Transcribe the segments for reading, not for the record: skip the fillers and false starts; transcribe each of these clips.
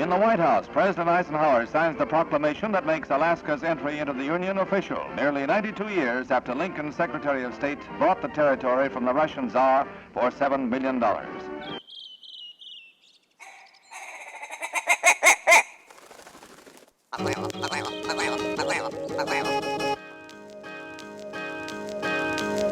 In the White House, President Eisenhower signs the proclamation that makes Alaska's entry into the Union official, nearly 92 years after Lincoln's Secretary of State bought the territory from the Russian Tsar for $7 million. The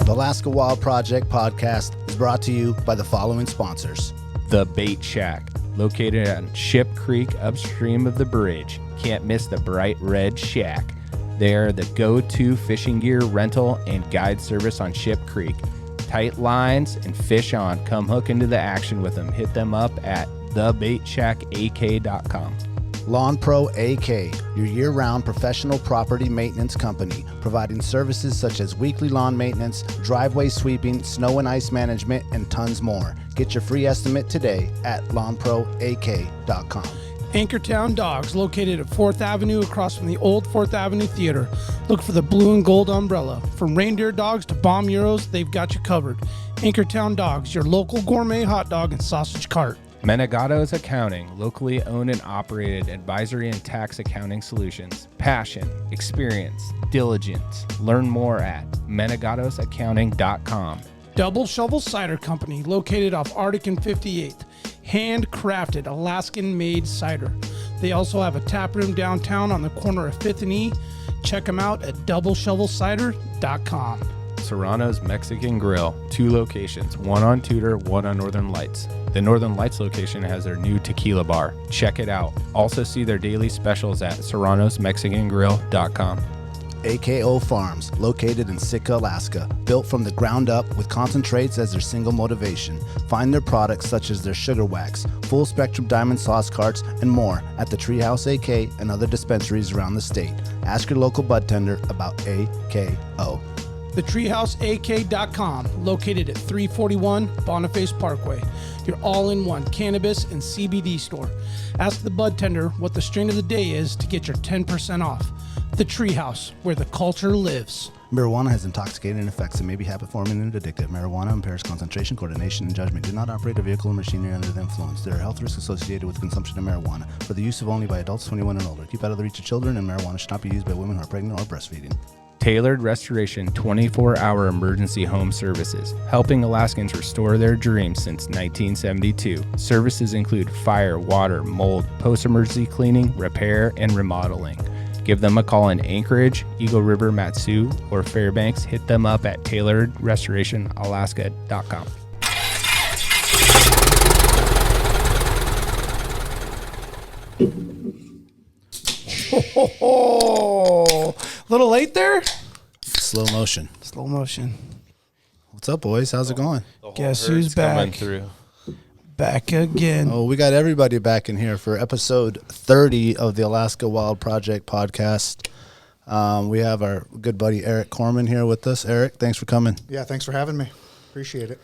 Alaska Wild Project podcast is brought to you by the following sponsors. The Bait Shack, located on Ship Creek upstream of the bridge. Can't miss the bright red shack. They are the go-to fishing gear rental and guide service on Ship Creek. Tight lines and fish on. Come hook into the action with them. Hit them up at thebaitshackak.com. Lawn Pro AK, your year-round professional property maintenance company, providing services such as weekly lawn maintenance, driveway sweeping, snow and ice management, and tons more. Get your free estimate today at lawnproak.com. Anchortown Dogs, located at 4th Avenue across from the old 4th Avenue Theater. Look for the blue and gold umbrella. From reindeer dogs to bomb euros, they've got you covered. Anchortown Dogs, your local gourmet hot dog and sausage cart. Menegato's Accounting, locally owned and operated advisory and tax accounting solutions. Passion, experience, diligence. Learn more at menegatosaccounting.com. Double Shovel Cider Company, located off Arctic and 58th. Handcrafted Alaskan-made cider. They also have a tap room downtown on the corner of 5th and E. Check them out at doubleshovelcider.com. Serrano's Mexican Grill, 2 locations, one on Tudor, one on Northern Lights. The Northern Lights location has their new tequila bar. Check it out. Also see their daily specials at serranosmexicangrill.com. AKO Farms, located in Sitka, Alaska, built from the ground up with concentrates as their single motivation. Find their products such as their sugar wax, full spectrum diamond sauce carts, and more at the Treehouse AK and other dispensaries around the state. Ask your local bud tender about AKO. TheTreehouseAK.com, located at 341 Boniface Parkway. Your all-in-one cannabis and CBD store. Ask the bud tender what the strain of the day is to get your 10% off. The Treehouse, where the culture lives. Marijuana has intoxicating effects and may be habit-forming and addictive. Marijuana impairs concentration, coordination, and judgment. Do not operate a vehicle or machinery under the influence. There are health risks associated with consumption of marijuana. For the use of only by adults 21 and older. Keep out of the reach of children, and marijuana should not be used by women who are pregnant or breastfeeding. Tailored Restoration 24-hour emergency home services, helping Alaskans restore their dreams since 1972. Services include fire, water, mold, post-emergency cleaning, repair, and remodeling. Give them a call in Anchorage, Eagle River, Matsu, or Fairbanks. Hit them up at tailoredrestorationalaska.com. Oh, a little late there? Slow motion. Slow motion. What's up, boys? How's it going? Guess who's back? Back again. Oh, we got everybody back in here for episode 30 of the Alaska Wild Project podcast. We have our good buddy Eric Korman here with us. Eric, thanks for coming. Yeah, thanks for having me. Appreciate it.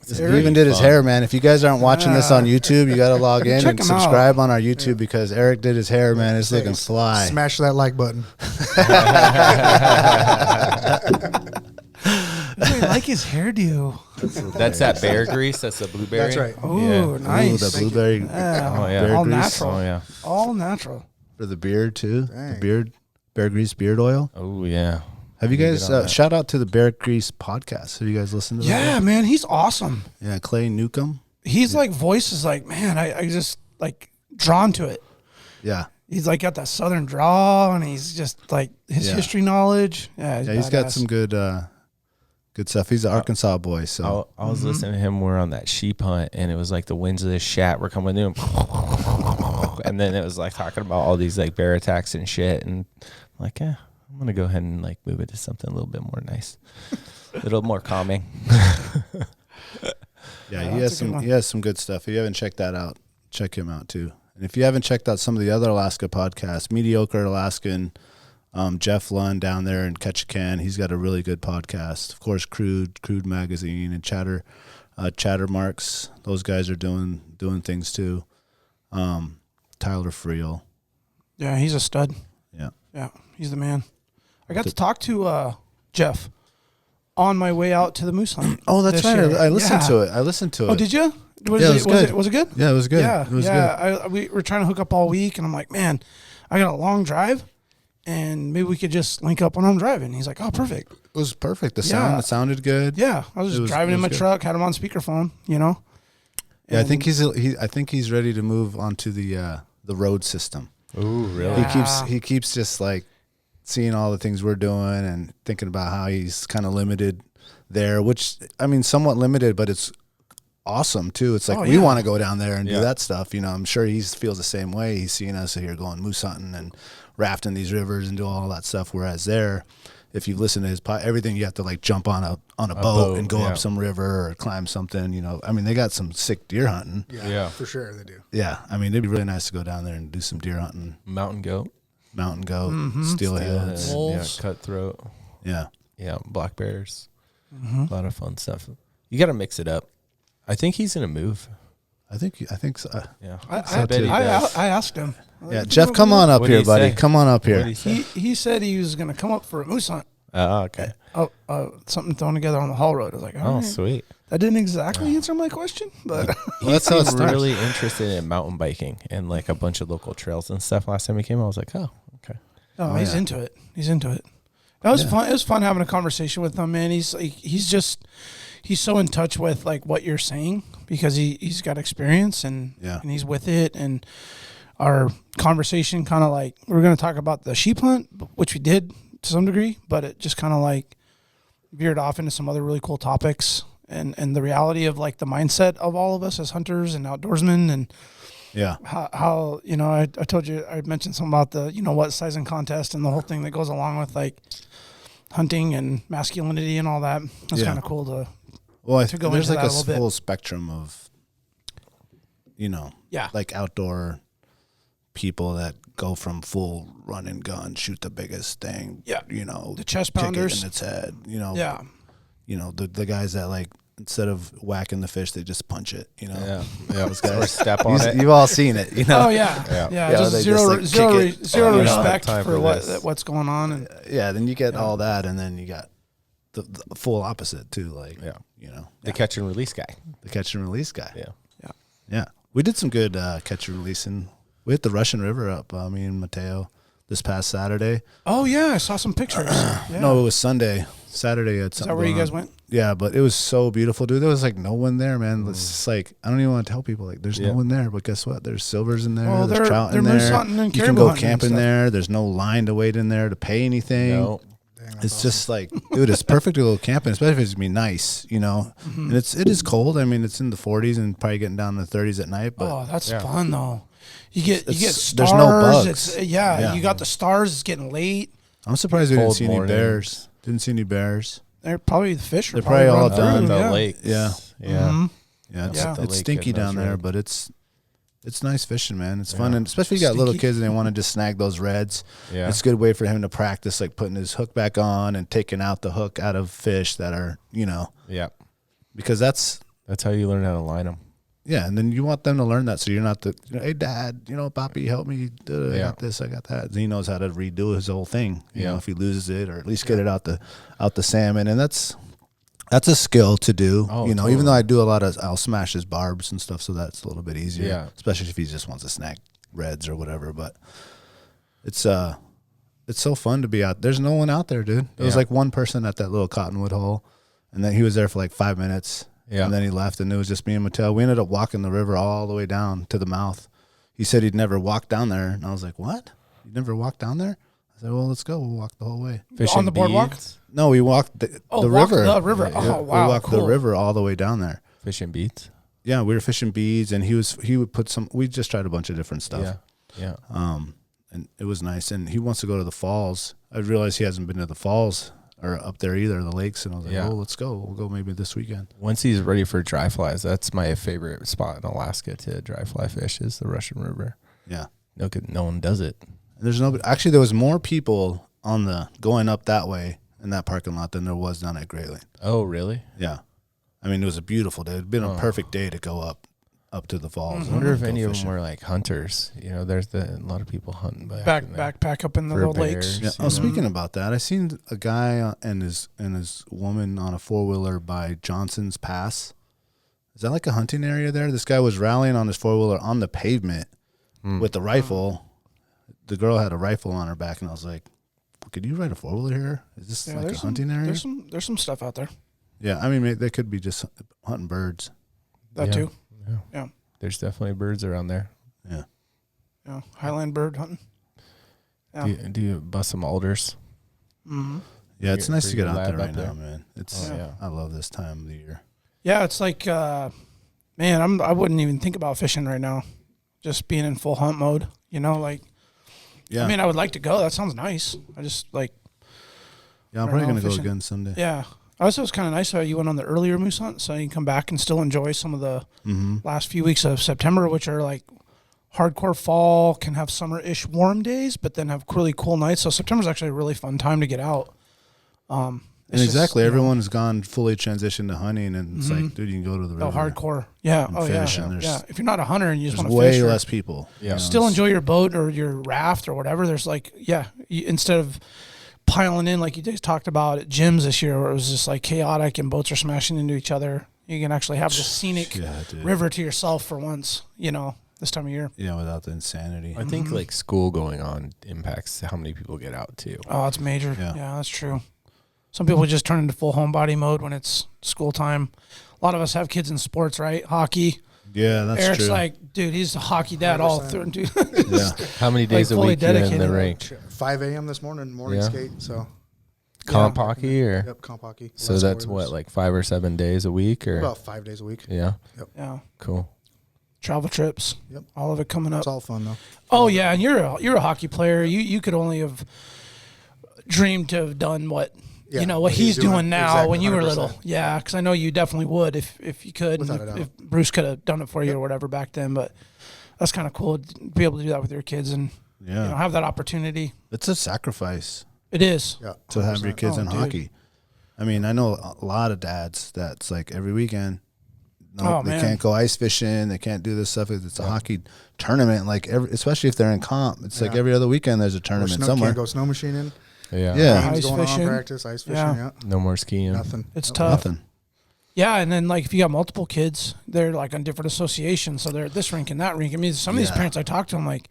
He even did his hair, man. If you guys aren't watching this on YouTube, you got to log in and subscribe on our YouTube because Eric did his hair, man. It's looking fly. Smash that like button. I like his hairdo. That's that bear grease. That's the blueberry. That's right. Oh, Yeah. nice. Ooh, the blueberry. Yeah. All grease. natural. Oh, yeah. All natural. For the beard, too. Dang. The beard, bear grease beard oil. Oh, yeah. Have you Get guys, on that. shout out to the Bear Grease podcast. Have you guys listened to that? Yeah, man, he's awesome. Yeah, Clay Newcomb. He's like voice is like, man, I just like drawn to it. Yeah. He's like got that southern drawl, and he's just like his history knowledge. Yeah, He's got some good stuff. He's an Arkansas boy, so. I was listening to him. We're on that sheep hunt, and it was like the winds of the shat were coming in. And then it was like talking about all these like bear attacks and shit. And I'm like, yeah, I'm going to go ahead and like move it to something a little bit more nice, a little more calming. Yeah, he has some good stuff. If you haven't checked that out, check him out too. And if you haven't checked out some of the other Alaska podcasts, Mediocre Alaskan, Jeff Lund down there in Ketchikan, he's got a really good podcast. Of course, Crude Magazine and Chatter Marks, those guys are doing things too. Tyler Friel. Yeah, he's a stud. Yeah, he's the man. I got to talk to Jeff on my way out to the moose hunt. Oh, that's right. year. I listened to it. Oh, did you? Was Yeah, it it was good. Was it good? Yeah, it was good. Yeah, It was yeah. We were trying to hook up all week, and I'm like, man, I got a long drive, and maybe we could just link up when I'm driving. He's like, oh, perfect. It was perfect. The Yeah. sound, it sounded good. Yeah, I was just driving in my truck, had him on speakerphone, you know. Yeah, I think he's ready to move onto the road system. Oh, really? Yeah. He keeps just like seeing all the things we're doing and thinking about how he's kind of limited there, which I mean, somewhat limited, but it's awesome too. It's like we want to go down there and do that stuff. You know, I'm sure he feels the same way. He's seeing us here going moose hunting and rafting these rivers and doing all that stuff. Whereas there, if you listen to his everything, you have to like jump on a boat and go up some river or climb something. You know, I mean, they got some sick deer hunting. Yeah, for sure they do. Yeah, I mean, it'd be really nice to go down there and do some deer hunting. Mountain goat. Steelheads, wolves, cutthroat. yeah, black bears. A lot of fun stuff. You got to mix it up. I think he's gonna move. I think so. Yeah, I asked him. Yeah, Jeff, come on up here, buddy. Come on up here. He said he was going to come up for a moose hunt. Oh, okay. Something thrown together on the haul road. I was like, all right. Sweet. That didn't exactly answer my question, but That's how it's really interested in mountain biking and like a bunch of local trails and stuff. Last time he came, I was like, oh, okay. no, he's into it. He's into it. That was fun. It was fun having a conversation with him, man. He's so in touch with like what you're saying because he's got experience and he's with it. And our conversation kind of like, we were going to talk about the sheep hunt, which we did to some degree, but it just kind of like veered off into some other really cool topics and the reality of like the mindset of all of us as hunters and outdoorsmen and how you know, I told you, I mentioned something about the, you know, what sizing contest and the whole thing that goes along with like hunting and masculinity and all that. It's kind of cool to go there's into like that a little full bit. spectrum of, you know, like outdoor people that go from full run and gun, shoot the biggest thing, you know, the chest kick it pounders in its head, you know, you know, the guys that like, instead of whacking the fish, they just punch it, you know. Those guys. Or step on it. You've all seen it, you know. Oh yeah. Just they zero respect time for for what's going on. And then you get all that, and then you got the full opposite too, like you know, the catch and release guy. The catch and release guy. Yeah. We did some good catch and releasing. We hit the Russian River up. Me and Mateo this past Saturday. Oh yeah, I saw some pictures. No, it was Sunday. Saturday at Is that where you guys went? Yeah, but it was so beautiful, dude. There was like no one there, man. It's just like, I don't even want to tell people like there's no one there, but guess what? There's silvers in there. Oh, there's trout in moose there. hunting and You can caribou go hunting and camping stuff. there. There's no line to wait in there to pay anything. No. It's just like, dude, it's perfect to go camping, especially if it's gonna be nice, you know. And it is cold. I mean, it's in the 40s and probably getting down to the 30s at night. But that's fun though. You get stars. There's no bugs. It's, you got the stars. It's getting late. I'm surprised we didn't Cold see morning. any bears. Didn't see any bears. They're probably the fish. They're probably all done. The lake. Yeah. Yeah. Yeah, Yeah. it's Lake stinky and down those there, roads. but it's nice fishing, man. It's fun, and especially if you got little Stinky. kids and they want to just snag those reds. Yeah. It's a good way for him to practice, like putting his hook back on and taking out the hook out of fish that are, you know, Yeah. because that's how you learn how to line them. and then you want them to learn that, so you're not hey dad, you know, Papi, help me, I got this, I got that. And he knows how to redo his whole thing, you know, if he loses it, or at least get it out the salmon, and that's a skill to do, you know. Totally. Even though I'll smash his barbs and stuff, so that's a little bit easier, especially if he just wants to snag reds or whatever. But it's so fun to be out. There's no one out there, dude. There was like one person at that little cottonwood hole, and then he was there for like 5 minutes. Yeah. And then he left, and it was just me and Mattel. We ended up walking the river all the way down to the mouth. He said he'd never walked down there, and I was like, "What? You never walked down there?" I said, "Well, let's go. We'll walk the whole way." Fishing On the boardwalk? beads. No, we walked the river. The river. Yeah, Oh wow. we walked cool. the river all the way down there. Fishing beads. Yeah, we were fishing beads, and he would put some. We just tried a bunch of different stuff. Yeah. And it was nice. And he wants to go to the falls. I realized he hasn't been to the falls or up there either, the lakes. And I was like, "Oh, let's go. We'll go maybe this weekend." Once he's ready for dry flies, that's my favorite spot in Alaska to dry fly fish is the Russian River. Yeah. No one does it. There's nobody. Actually, there was more people on the going up that way in that parking lot than there was down at Great Lane. Oh, really? Yeah. I mean, it was a beautiful day. It'd been a perfect day to go up to the falls. I wonder if any of fishing. them were like hunters. You know, there's a lot of people hunting backpack up in the for little bears. lakes. Yeah. Oh, speaking about that, I seen a guy and his woman on a 4-wheeler by Johnson's Pass. is that like a hunting area there? This guy was rallying on his 4-wheeler on the pavement with the rifle. The girl had a rifle on her back, and I was like, could you ride a 4-wheeler here? Is this like a hunting area? There's some stuff out there. Yeah, I mean, they could be just hunting birds. That too. Yeah. There's definitely birds around there. Yeah. Yeah. Highland bird hunting. Yeah. Do you bust some alders? Mm-hmm. Yeah, it's nice to get out there right there. now, man. It's I love this time of the year. Yeah, it's like, man, I wouldn't even think about fishing right now. Just being in full hunt mode, like. Yeah. I mean, I would like to go. That sounds nice. I just like. Yeah, I'm probably gonna go again someday. Yeah. Also, it's kind of nice how you went on the earlier moose hunt, so you can come back and still enjoy some of the last few weeks of September, which are like hardcore fall, can have summer-ish warm days, but then have really cool nights. So September's actually a really fun time to get out. And exactly, everyone's gone fully transitioned to hunting, and it's like, dude, you can go to the river. Oh, hardcore. Yeah. Oh, yeah. Yeah. If you're not a hunter and you just want to fish. Way less people. Yeah. Still enjoy your boat or your raft or whatever. There's like, instead of piling in like you guys talked about at gyms this year where it was just like chaotic and boats are smashing into each other, you can actually have the scenic river to yourself for once, this time of year. Yeah, without the insanity. I think like school going on impacts how many people get out too. Oh, it's major. Yeah, that's true. Some people just turn into full homebody mode when it's school time. A lot of us have kids in sports, right? Hockey. Yeah, that's Eric's true. like, dude, he's a hockey dad 100%. All through. Dude. Yeah. How many days a week you in the rink? 5 a.m. this morning skate. So comp hockey or yep, comp hockey. So that's what, like 5 or 7 days a week, or about 5 days a week. Yeah. Yep. Yeah. Cool. Travel trips. Yep. All of it coming up. It's all fun though. Oh yeah, and you're a hockey player. You could only have dreamed to have done what. What he's doing now exactly, when you were 100%. little. Yeah, because I know you definitely would if you could. Without a doubt. If Bruce could have done it for you or whatever back then. But that's kind of cool to be able to do that with your kids and have that opportunity. It's a sacrifice. It is. Yeah, to have your kids in dude. hockey. I mean, I know a lot of dads that's like every weekend. They can't go ice fishing. They can't do this stuff. It's a hockey tournament. Like especially if they're in comp, it's like every other weekend there's a tournament somewhere. Can't go snow machining. Yeah. Ice going fishing. on practice, ice fishing. Yeah. No more skiing. Nothing. It's tough. Nothing. Yeah, and then like if you got multiple kids, they're like on different associations, so they're at this rink and that rink. I mean, some of these parents I talk to, them like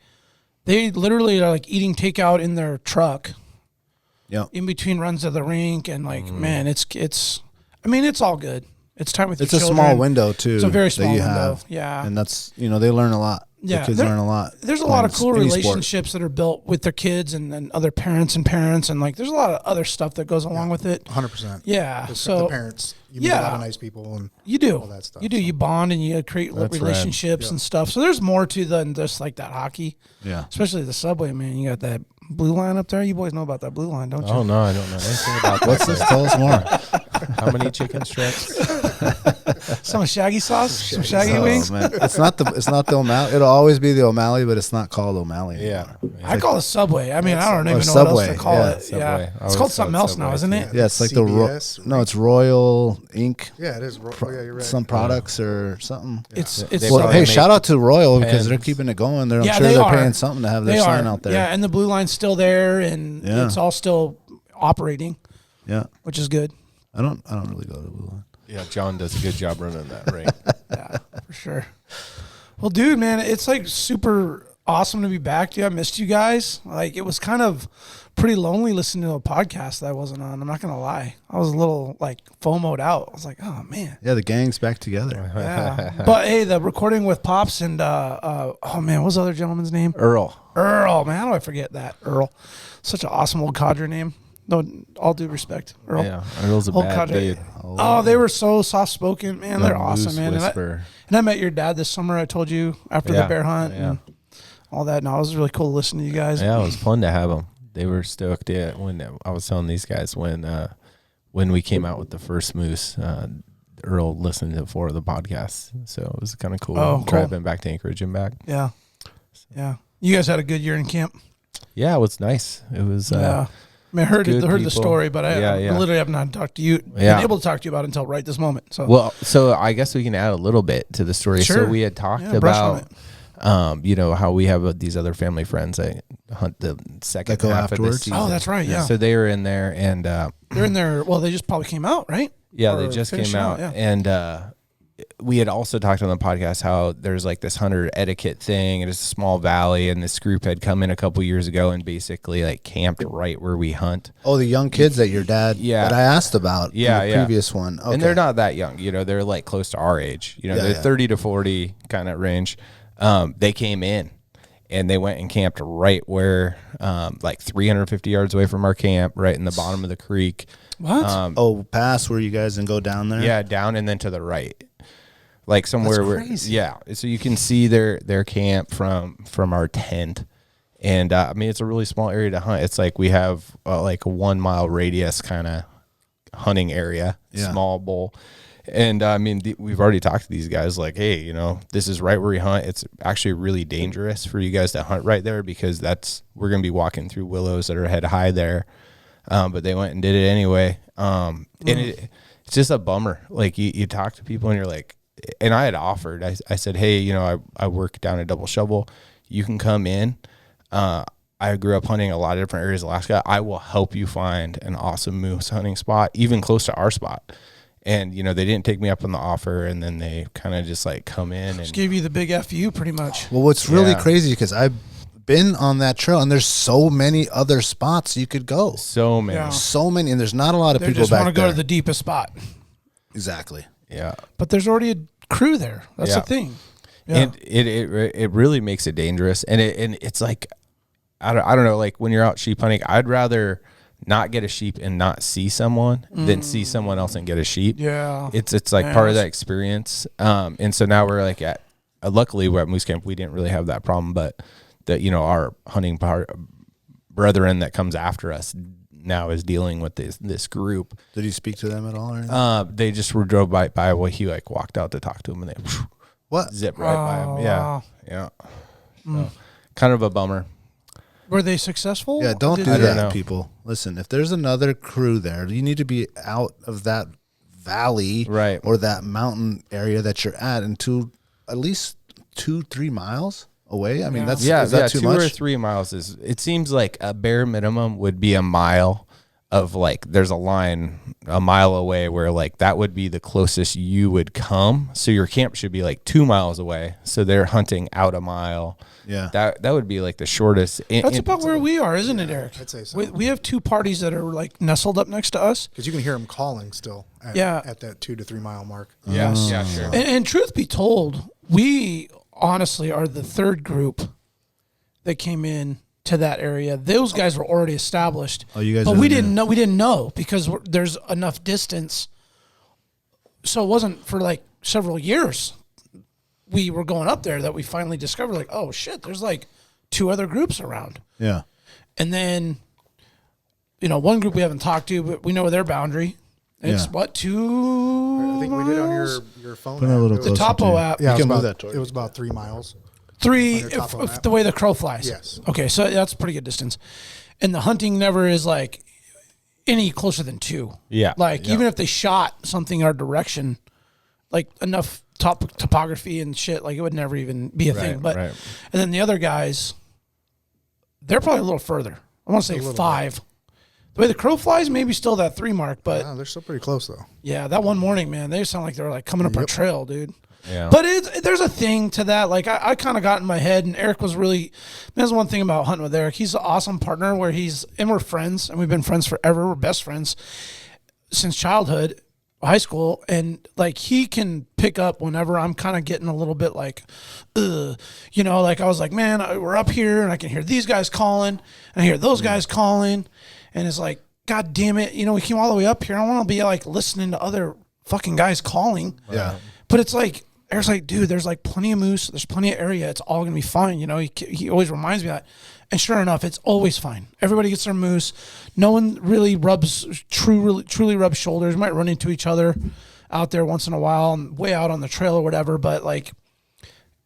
they literally are like eating takeout in their truck. Yeah. In between runs of the rink, and like man, it's. I mean, it's all good. It's time with your children. It's a small window too. It's a very small window. Have. Yeah. And that's they learn a lot. Yeah, the kids learn a lot. There's a lot of cool relationships that are built with their kids and other parents, and like there's a lot of other stuff that goes along with it. 100%. Yeah, so the parents, you meet a lot of nice people, and you do all that stuff. You do. You bond and you create relationships and stuff. So there's more to than just like that hockey. Yeah, especially the subway, man. You got that blue line up there. You boys know about that blue line, don't you? Oh no, I don't know anything about that. What's this? Tell us more. How many chicken strips? Some Shaggy sauce, some Shaggy wings. Man. It's not the O'Malley. It'll always be the O'Malley, but it's not called O'Malley anymore. I call it Subway. I mean, I don't even know what else to call it. Subway. Yeah, it's called something else now, isn't it? Yeah, it's like CBS, no, it's Royal Inc. Yeah, it is. Yeah, you're right. Some products or something. It's well, hey, shout out to Royal because they're keeping it going. I'm sure they're paying something to have their sign out there. Yeah, and the blue line's still there, and it's all still operating. Yeah, which is good. I don't really go to the blue line. Yeah, John does a good job running that ring. Yeah, for sure. Well, dude, man, it's like super awesome to be back. Dude, I missed you guys. Like, it was kind of pretty lonely listening to a podcast that I wasn't on. I'm not gonna lie. I was a little like FOMO'd out. I was like, oh man. Yeah, the gang's back together. Yeah. But hey, the recording with Pops and oh man, what was the other gentleman's name? Earl, man, how do I forget that? Earl. Such an awesome old cadre name. No, all due respect, Earl. Yeah, Earl's a bad dude. Oh, they were so soft spoken, man. They're awesome, man. Whisper. And I met your dad this summer. I told you after the bear hunt and all that. And it was really cool to listen to you guys. Yeah, it was fun to have them. They were stoked. Yeah, when I was telling these guys when we came out with the first moose, Earl listened to 4 of the podcasts, so it was kind of cool. Driving back to Anchorage and back. Yeah, yeah. You guys had a good year in camp. Yeah, it was nice. It was. I mean, I heard the story, but I literally have not talked to you. Been able to talk to you about it until right this moment. So I guess we can add a little bit to the story. Sure. So we had talked about, how we have these other family friends that hunt the second half of the season. Oh, that's right. Yeah. So they were in there, and they're in there. Well, they just probably came out, right? Yeah, they just came out, and we had also talked on the podcast how there's like this hunter etiquette thing, and it's a small valley, and this group had come in a couple years ago and basically like camped right where we hunt. Oh, the young kids that your dad that I asked about in the previous one. Okay. And they're not that young, you know, they're like close to our age, you know, they're 30 to 40 kind of range. They came in and they went and camped right where, like 350 yards away from our camp, right in the bottom of the creek. What? Past where you guys and go down there? Yeah, down and then to the right. Like somewhere where, so you can see their camp from our tent. And I mean, it's a really small area to hunt. It's like we have like a 1 mile radius kind of hunting area, small bowl. And I mean, we've already talked to these guys like, hey, you know, this is right where we hunt. It's actually really dangerous for you guys to hunt right there because we're going to be walking through willows that are head high there. But they went and did it anyway. And it's just a bummer. Like you talk to people and you're like, and I had offered, I said, hey, you know, I work down at Double Shovel. You can come in. I grew up hunting a lot of different areas of Alaska. I will help you find an awesome moose hunting spot, even close to our spot. And, you know, they didn't take me up on the offer, and then they kind of just like come in and just gave you the big FU pretty much. Well, what's really crazy, because I've been on that trail and there's so many other spots you could go. So many. And there's not a lot of people just back want to there. go to the deepest spot. Exactly. Yeah. But there's already a crew there. That's the thing. Yeah. And it really makes it dangerous. And it's like, I don't know, like when you're out sheep hunting, I'd rather not get a sheep and not see someone than see someone else and get a sheep. Yeah. It's like part of that experience. And so now we're like luckily we're at Moose Camp. We didn't really have that problem, but you know, our hunting brethren that comes after us now is dealing with this group. Did you speak to them at all or anything? They just drove by well, he like walked out to talk to him and they zipped right by him. Yeah. Wow. Yeah. So, kind of a bummer. Were they successful? Yeah, don't do that, people. Listen, if there's another crew there, you need to be out of that valley or that mountain area that you're at and at least 2-3 miles away. I mean, is that too 2 much? or 3 miles it seems like a bare minimum would be a mile of like, there's a line a mile away where like that would be the closest you would come. So your camp should be like 2 miles away. So they're hunting out a mile. Yeah. That would be like the shortest. That's about where we are, isn't it, Eric? I'd say so. We have two parties that are like nestled up next to us. Because you can hear them calling still at that 2 to 3 mile mark. Yeah, yeah, sure. And truth be told, we honestly are the third group that came in to that area. Those guys were already established. Oh, you guys but are we there. didn't know. We didn't know because there's enough distance. So it wasn't for like several years we were going up there that we finally discovered like, oh shit, there's like 2 other groups around. Yeah. And then, you know, one group we haven't talked to, but we know their boundary. It's what, 2 I think we did on your phone. Put it a little app. closer the Topo app. Yeah, You can it was move about, that toward it was about 3 miles. 3 On your Topo if app. the way the crow flies. Yes. Okay, so that's pretty good distance. And the hunting never is like any closer than 2. Yeah. Like even if they shot something our direction, like enough topography and shit, like it would never even be a thing. But and then the other guys, they're probably a little further. I want to say 5. The way the crow flies, maybe still that 3 mark, but They're still pretty close though. yeah, that one morning, man, they sound like they're like coming up our trail, dude. Yeah. But there's a thing to that. Like I kind of got in my head, and Eric was really. There's one thing about hunting with Eric. He's an awesome partner. We're friends, and we've been friends forever. We're best friends since childhood, high school, and like he can pick up whenever I'm kind of getting a little bit like, you know, like I was like, man, we're up here, and I can hear these guys calling, and I hear those guys calling, and it's like, God damn it, you know, we came all the way up here. I want to be like listening to other fucking guys calling. Yeah. But it's like, Eric's like, dude, there's like plenty of moose. There's plenty of area. It's all going to be fine. You know, he always reminds me of that. And sure enough, it's always fine. Everybody gets their moose. No one really truly rubs shoulders. We might run into each other out there once in a while and way out on the trail or whatever. But like,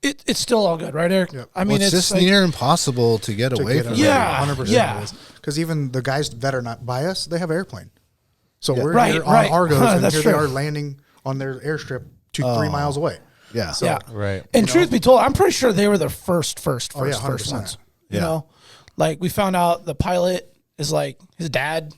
it's still all good, right, Eric? Yep. I mean, it's just like, near impossible to get away from. Yeah. 100%. Yeah. Because even the guys that are not by us, they have airplane. So we're Right, here on right. Argo, and That's here true. they are landing on their airstrip 3 miles away. Yeah. So, yeah. Right. And truth be told, I'm pretty sure they were the first 100%. ones. Yeah. You know, like we found out the pilot is like his dad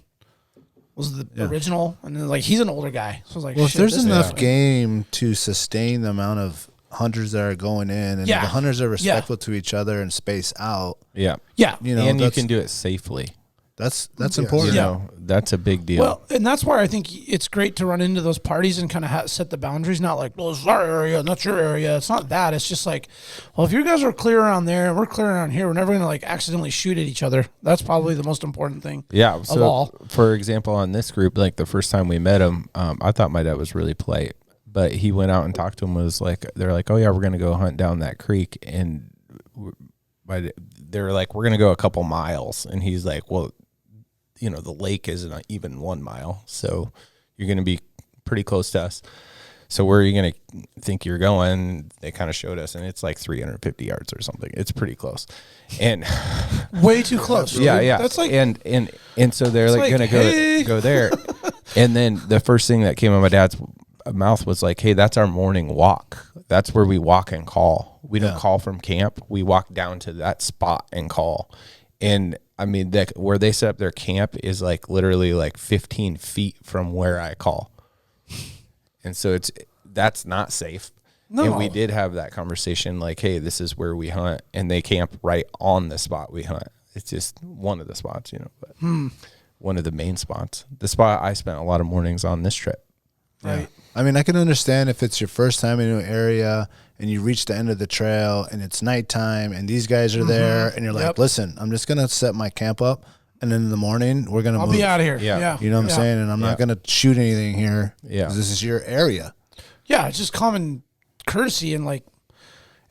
was the original, and then like he's an older guy, so I was like, well, shit, if there's this enough is- game to sustain the amount of hunters that are going in, and if the hunters are respectful to each other and space out, Yeah. yeah, you know, And you can do it safely. that's important. You know, that's a big deal. Well, and that's why I think it's great to run into those parties and kind of set the boundaries. Not like, well, it's our area, and that's your area. It's not that. It's just like, well, if you guys are clear around there and we're clear around here, we're never going to like accidentally shoot at each other. That's probably the most important thing. Yeah. Of So, all. for example, on this group, like the first time we met him, I thought my dad was really polite, but he went out and talked to him. Was like, they're like, oh yeah, we're gonna go hunt down that creek, and they're like, we're gonna go a couple miles, and he's like, well, you know, the lake isn't even 1 mile, so you're gonna be pretty close to us. So where are you going to think you're going? They kind of showed us, and it's like 350 yards or something. It's pretty close. And way too close. Yeah, dude. yeah. That's like, and so they're like going to hey. go there. And then the first thing that came out of my dad's mouth was like, hey, that's our morning walk. That's where we walk and call. We don't call from camp. We walk down to that spot and call. And I mean, where they set up their camp is like literally like 15 feet from where I call. And so that's not safe. No. And we did have that conversation like, hey, this is where we hunt. And they camp right on the spot we hunt. It's just one of the spots, you know, but one of the main spots. The spot I spent a lot of mornings on this trip. right. I mean, I can understand if it's your first time in an area and you reach the end of the trail and it's nighttime and these guys are there and you're like, Yep. listen, I'm just going to set my camp up. And then in the morning, we're going to I'll move. be out of here. Yeah. Yeah. You know what I'm saying? And I'm not going to shoot anything here. Yeah. 'Cause this is your area. Yeah, it's just common courtesy and like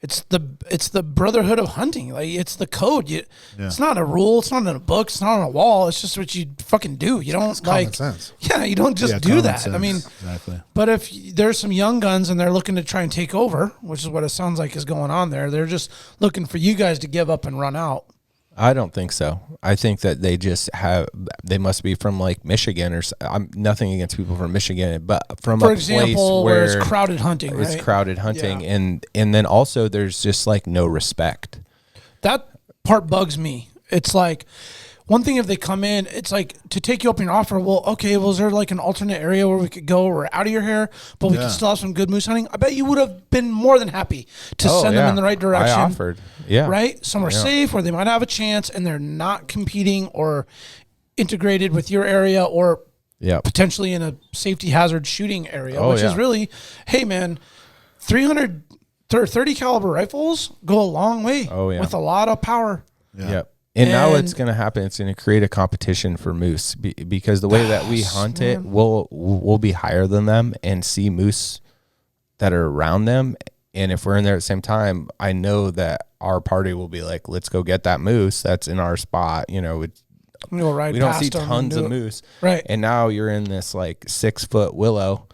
it's the brotherhood of hunting. Like it's the code. It's not a rule. It's not in a book. It's not on a wall. It's just what you fucking do. You don't Common sense. Yeah, you don't just do common that. sense. I mean, Exactly. but if there's some young guns and they're looking to try and take over, which is what it sounds like is going on there, they're just looking for you guys to give up and run out. I don't think so. I think that they must be from like Michigan I'm nothing against people from Michigan, but from For a example, place where it's crowded hunting, it's right? crowded hunting. Yeah. And then also there's just like no respect. That part bugs me. It's like one thing if they come in, it's like to take you up on your offer. Well, okay, well, is there like an alternate area where we could go? We're out of your hair, but we can still have some good moose hunting. I bet you would have been more than happy to send them in the right direction. I offered. Yeah. Right? Somewhere safe where they might have a chance and they're not competing or integrated with your area or potentially in a safety hazard shooting area, which is really, hey man, 330 caliber rifles go a long way with a lot of power. Yep. And now it's going to happen. It's going to create a competition for moose because the way that we hunt it, we'll be higher than them and see moose that are around them. And if we're in there at the same time, I know that our party will be like, let's go get that moose that's in our spot. You know, we don't see tons of moose. Right. And now you're in this like 6 foot willow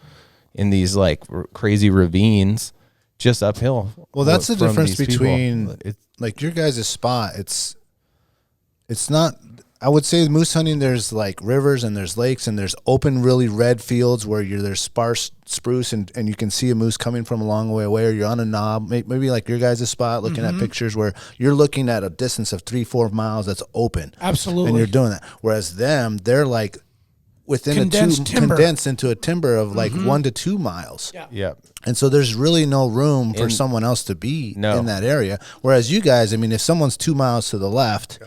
in these like crazy ravines just uphill. Well, that's the from difference these people. between like your guys' spot. It's not, I would say moose hunting, there's like rivers and there's lakes and there's open, really red fields where there's sparse spruce and you can see a moose coming from a long way away, or you're on a knob, maybe like your guys' spot, looking at pictures where you're looking at a distance of 3-4 miles that's open. Absolutely. And you're doing that. Whereas they're like within condensed into a timber of like 1 to 2 miles. Yeah. Yep. And so there's really no room for someone else to be in that area. Whereas you guys, I mean, if someone's 2 miles to the left,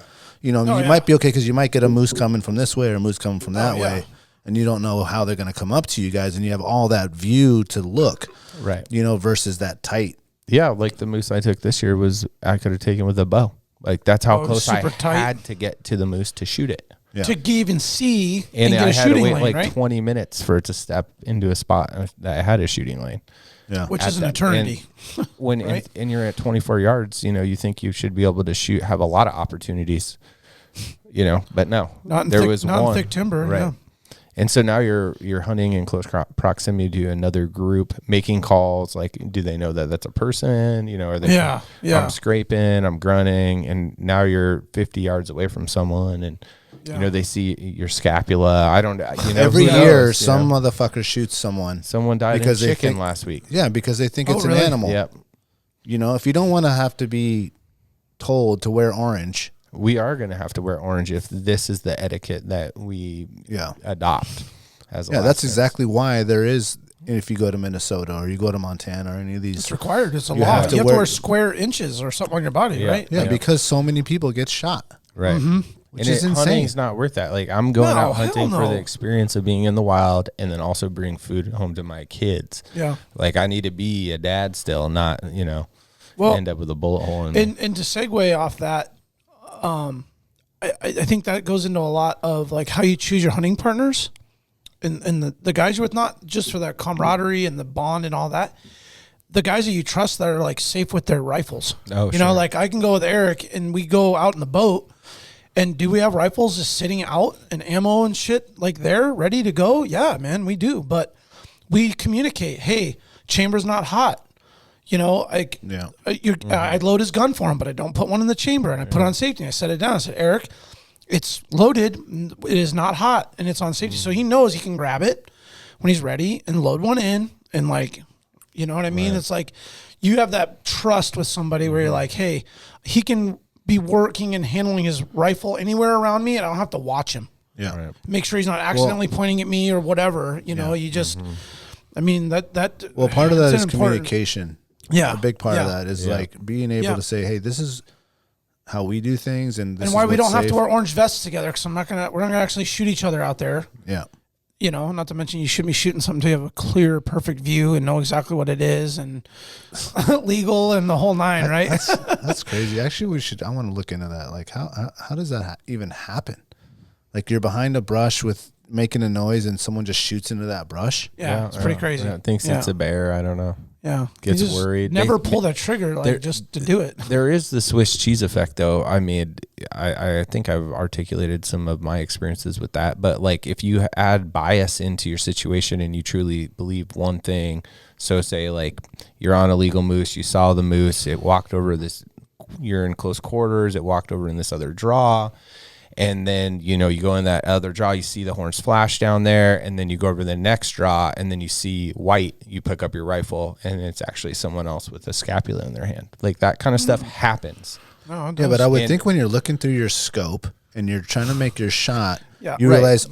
you know, you might be okay because you might get a moose coming from this way or a moose coming from that way, and you don't know how they're going to come up to you guys, and you have all that view to look, right? You know, versus that tight. Yeah, like the moose I took this year I could have taken with a bow. Like that's how close I had to get to the moose to shoot it. Yeah. To even see and get I a had shooting to wait lane, like right? 20 minutes for it to step into a spot that I had a shooting lane. Yeah, which is an eternity. When right? and you're at 24 yards, you know, you think you should be able to have a lot of opportunities. You know, but no, not in thick timber, right? Yeah. And so now you're hunting in close proximity to another group, making calls. Like, do they know that that's a person? You know, are they? Yeah. I'm scraping, I'm grunting, and now you're 50 yards away from someone, and you know they see your scapula. I don't. You know, every year some motherfucker shoots someone. Someone died because in chicken last week. Yeah, because they think it's an animal. Yep. You know, if you don't want to have to be told to wear orange. We are going to have to wear orange if this is the etiquette that we adopt as Alaskans. That's exactly why there is, if you go to Minnesota or you go to Montana or any of these. It's required. It's a law. You have to wear square inches or something on your body, right? Yeah, because so many people get shot. Right. Which is insane. Hunting's not worth that. Like, I'm going out hunting for the experience of being in the wild and then also bring food home to my kids. Yeah. Like, I need to be a dad still, not, end up with a bullet hole in and to segue off that, I think that goes into a lot of like how you choose your hunting partners and the guys you're with, not just for that camaraderie and the bond and all that. The guys that you trust that are like safe with their rifles. Oh, you know, like I can go with Eric and we go out in the boat. And do we have rifles just sitting out and ammo and shit like there ready to go? Yeah, man, we do. But we communicate, hey, chamber's not hot. I'd load his gun for him, but I don't put one in the chamber. And I put it on safety. And I set it down. I said, Eric, it's loaded. It is not hot. And it's on safety. So he knows he can grab it when he's ready and load one in. And like, you know what I mean? Right. It's like you have that trust with somebody where you're like, hey, he can be working and handling his rifle anywhere around me and I don't have to watch him. Yeah. Right. Make sure he's not accidentally pointing at me or whatever. You just, I mean, that. Well, part of that is communication. Yeah. A big part of that is like being able to say, hey, this is how we do things. And why we don't have to wear orange vests together because we're not going to actually shoot each other out there. Yeah. Not to mention you shouldn't be shooting something until you have a clear, perfect view and know exactly what it is and legal and the whole nine, right? That's crazy. Actually, I want to look into that. Like, how does that even happen? Like, you're behind a brush with making a noise and someone just shoots into that brush? Yeah, it's pretty crazy. Thinks it's a bear. I don't know. Yeah. Gets worried. Never pull that trigger just to do it. There is the Swiss cheese effect, though. I mean, I think I've articulated some of my experiences with that. But, like, if you add bias into your situation and you truly believe one thing, so say, like, you're on a legal moose, you saw the moose, it walked over this, you're in close quarters, it walked over in this other draw. And then, you go in that other draw, you see the horns flash down there, and then you go over the next draw, and then you see white, you pick up your rifle, and it's actually someone else with a scapula in their hand. Like, that kind of stuff happens. Yeah, but I would think when you're looking through your scope and you're trying to make your shot, you realize,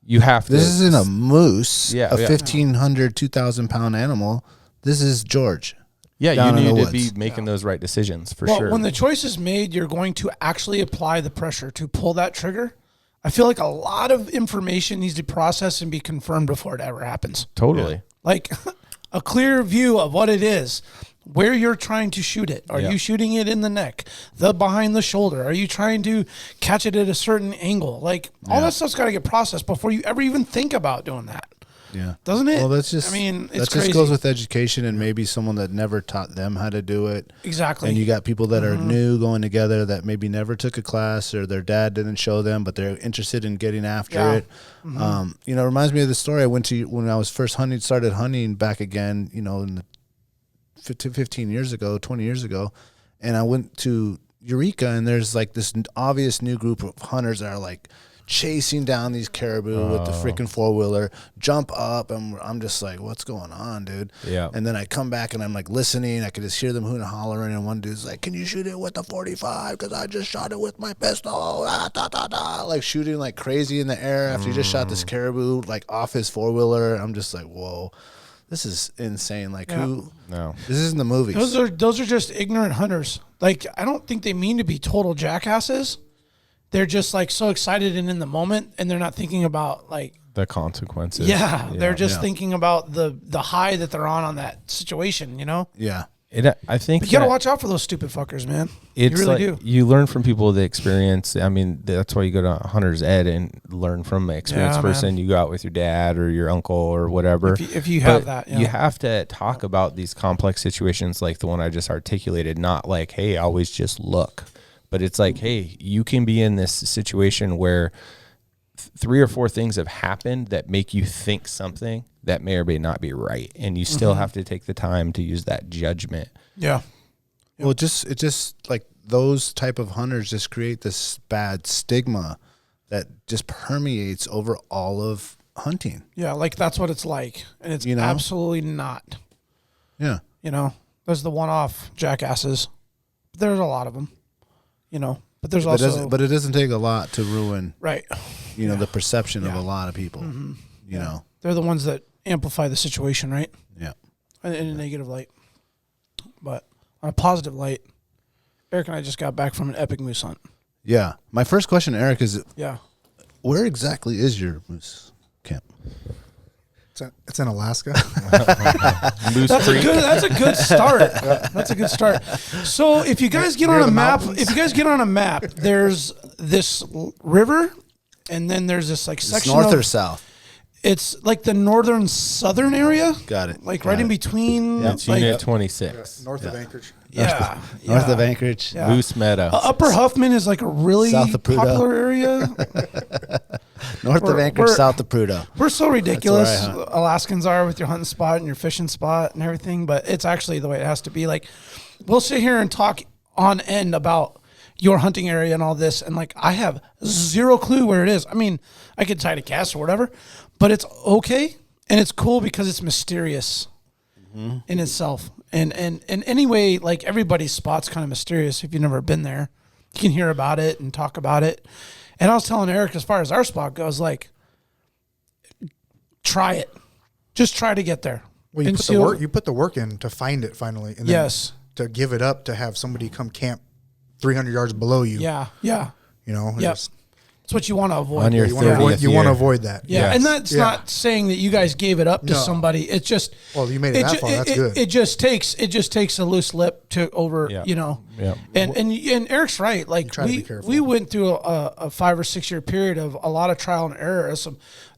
you have to. This isn't a moose, a 1,500, 2,000 pound animal. This is George. Yeah, you need to be making those right decisions for sure. When the choice is made, you're going to actually apply the pressure to pull that trigger. I feel like a lot of information needs to process and be confirmed before it ever happens. Totally. Yeah. Like a clear view of what it is, where you're trying to shoot it. Are you shooting it in the neck, behind the shoulder? Are you trying to catch it at a certain angle? Like all that stuff's got to get processed before you ever even think about doing that. Yeah. Doesn't it? Well, that's just, it's that crazy. just goes with education and maybe someone that never taught them how to do it. Exactly. And you got people that are new going together that maybe never took a class or their dad didn't show them, but they're interested in getting after it. It reminds me of the story I went to when I was first started hunting back again, in the 15 years ago, 20 years ago. And I went to Eureka and there's like this obvious new group of hunters that are like, chasing down these caribou with the freaking four-wheeler, jump up, and I'm just like, what's going on, dude? Yeah. And then I come back, and I'm, like, listening. I could just hear them hooting and hollering, and one dude's like, can you shoot it with the 45? Because I just shot it with my pistol. Like, shooting like crazy in the air after he just shot this caribou, like, off his four-wheeler. I'm just like, whoa. This is insane. Like, who? No. This isn't the movies. Those are just ignorant hunters. Like, I don't think they mean to be total jackasses. They're just like so excited and in the moment, and they're not thinking about like the consequences. Yeah, they're just thinking about the high that they're on that situation, Yeah. I think but you gotta watch out for those stupid fuckers, man. You really do. You learn from people with the experience. I mean, that's why you go to Hunter's Ed and learn from an experienced person. Man. You go out with your dad or your uncle or whatever. If you have that, you have to talk about these complex situations like the one I just articulated. Not like, hey, always just look. But it's like, hey, you can be in this situation where 3 or 4 things have happened that make you think something that may or may not be right. And you still have to take the time to use that judgment. Yeah. Well, it just like those type of hunters just create this bad stigma that just permeates over all of hunting. Yeah, like that's what it's like. And it's absolutely not. Yeah. There's the one-off jackasses. There's a lot of them. But there's also, but it doesn't take a lot to ruin, right? the perception of a lot of people. You know, they're the ones that amplify the situation, right? Yeah. In a negative light, but on a positive light, Eric and I just got back from an epic moose hunt. Yeah. My first question, Eric, is where exactly is your moose camp? It's in Alaska. That's a good start. That's a good start. So if you guys get on a map, there's this river, and then there's this like section north or south. It's like the northern southern area. Got it. Like right in between. That's Unit 26. North of Anchorage. Yeah. North of Anchorage. Yeah. Moose Meadow. Upper Huffman is like a really South of Prudhoe. popular area. North of Anchorage, south of Prudhoe. We're so ridiculous. That's where I hunt. Alaskans are with your hunting spot and your fishing spot and everything, but it's actually the way it has to be. Like, we'll sit here and talk on end about your hunting area and all this, and like I have zero clue where it is. I mean, I could try to guess or whatever, but it's okay and it's cool because it's mysterious in itself. And anyway, like everybody's spot's kind of mysterious if you've never been there. You can hear about it and talk about it. And I was telling Eric, as far as our spot goes, like, try it. Just try to get there. Well, you put the work in to find it finally, and then to give it up to have somebody come camp 300 yards below you. Yeah. It's what you want to avoid. On your you want to avoid that. Yeah, and that's not saying that you guys gave it up to somebody. It's just you made it that far. That's good. It just takes a loose lip to over. Yeah. And Eric's right. Like we went through a 5 or 6 year period of a lot of trial and error.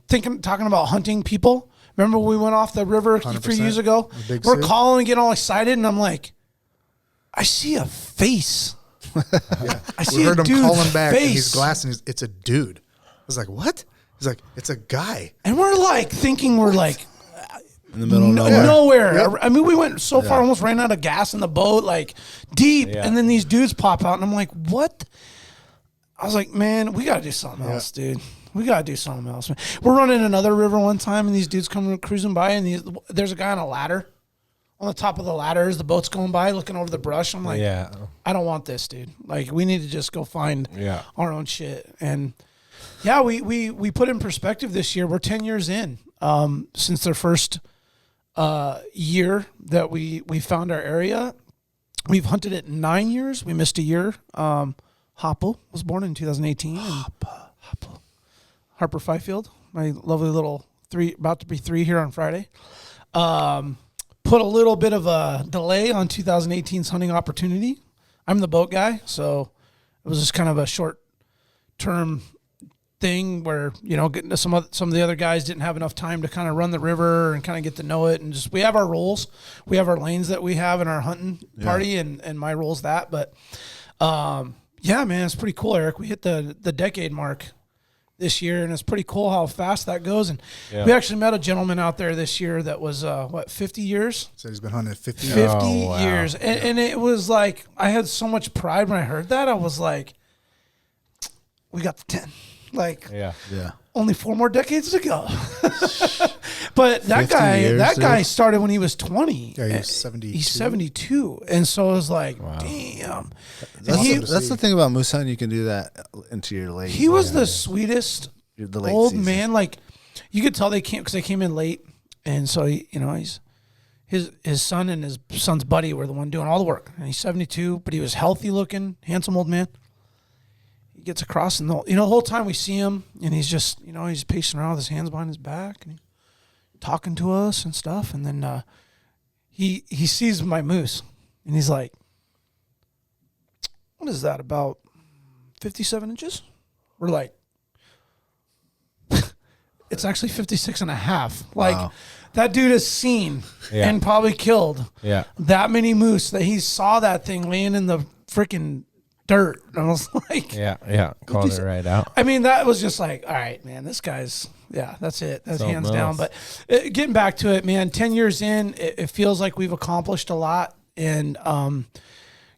Talking about hunting people. Remember when we went off the river 3 years ago? We're calling and getting all excited, and I'm like, I see a face. I see heard him calling back, face. and he's glassing. It's a dude. I was like, what? He's like, it's a guy. And we're like thinking we're like in the middle of nowhere. Yep. I mean, we went so far, almost ran out of gas in the boat, like deep, and then these dudes pop out, and I'm like, what? I was like, man, we got to do something else, dude. We got to do something else, man. We're running another river one time, and these dudes come cruising by, and there's a guy on a ladder. On the top of the ladder as the boat's going by, looking over the brush. I'm like, I don't want this, dude. Like, we need to just go find our own shit. And we put in perspective this year. We're 10 years in since their first year that we found our area. We've hunted it 9 years. We missed a year. Hopple was born in 2018. Hopple. Harper Fifield, my lovely little about to be 3 here on Friday. Put a little bit of a delay on 2018's hunting opportunity. I'm the boat guy, so it was just kind of a short-term thing where, getting to some of the other guys didn't have enough time to kind of run the river and kind of get to know it. And just, we have our roles. We have our lanes that we have in our hunting party, and my role's that. But, man, it's pretty cool, Eric. We hit the decade mark this year, and it's pretty cool how fast that goes. And we actually met a gentleman out there this year that was 50 years. So he's been hunting 50 years. And it was like, I had so much pride when I heard that. I was like, we got the 10. Like, only 4 more decades to go. But that guy started when he was 20. Yeah, he's 72. He's 72. And so I was like, damn. That's the thing about moose hunting. You can do that into your late. He was the sweetest old season. Man. Like, you could tell they came in late. And so, his son and his son's buddy were the one doing all the work. And he's 72, but he was healthy looking, handsome old man. He gets across, and the whole time we see him, and he's just, he's pacing around with his hands behind his back, and he's talking to us and stuff. And then he sees my moose, and he's like, what is that, about 57 inches? We're like, it's actually 56 and a half. Like, that dude has seen and probably killed that many moose, that he saw that thing laying in the freaking dirt. And I was like, called it right out. I mean, that was just like, all right, man, this guy's, that's it. That's Something hands else. down. But getting back to it, man, 10 years in, it feels like we've accomplished a lot. And,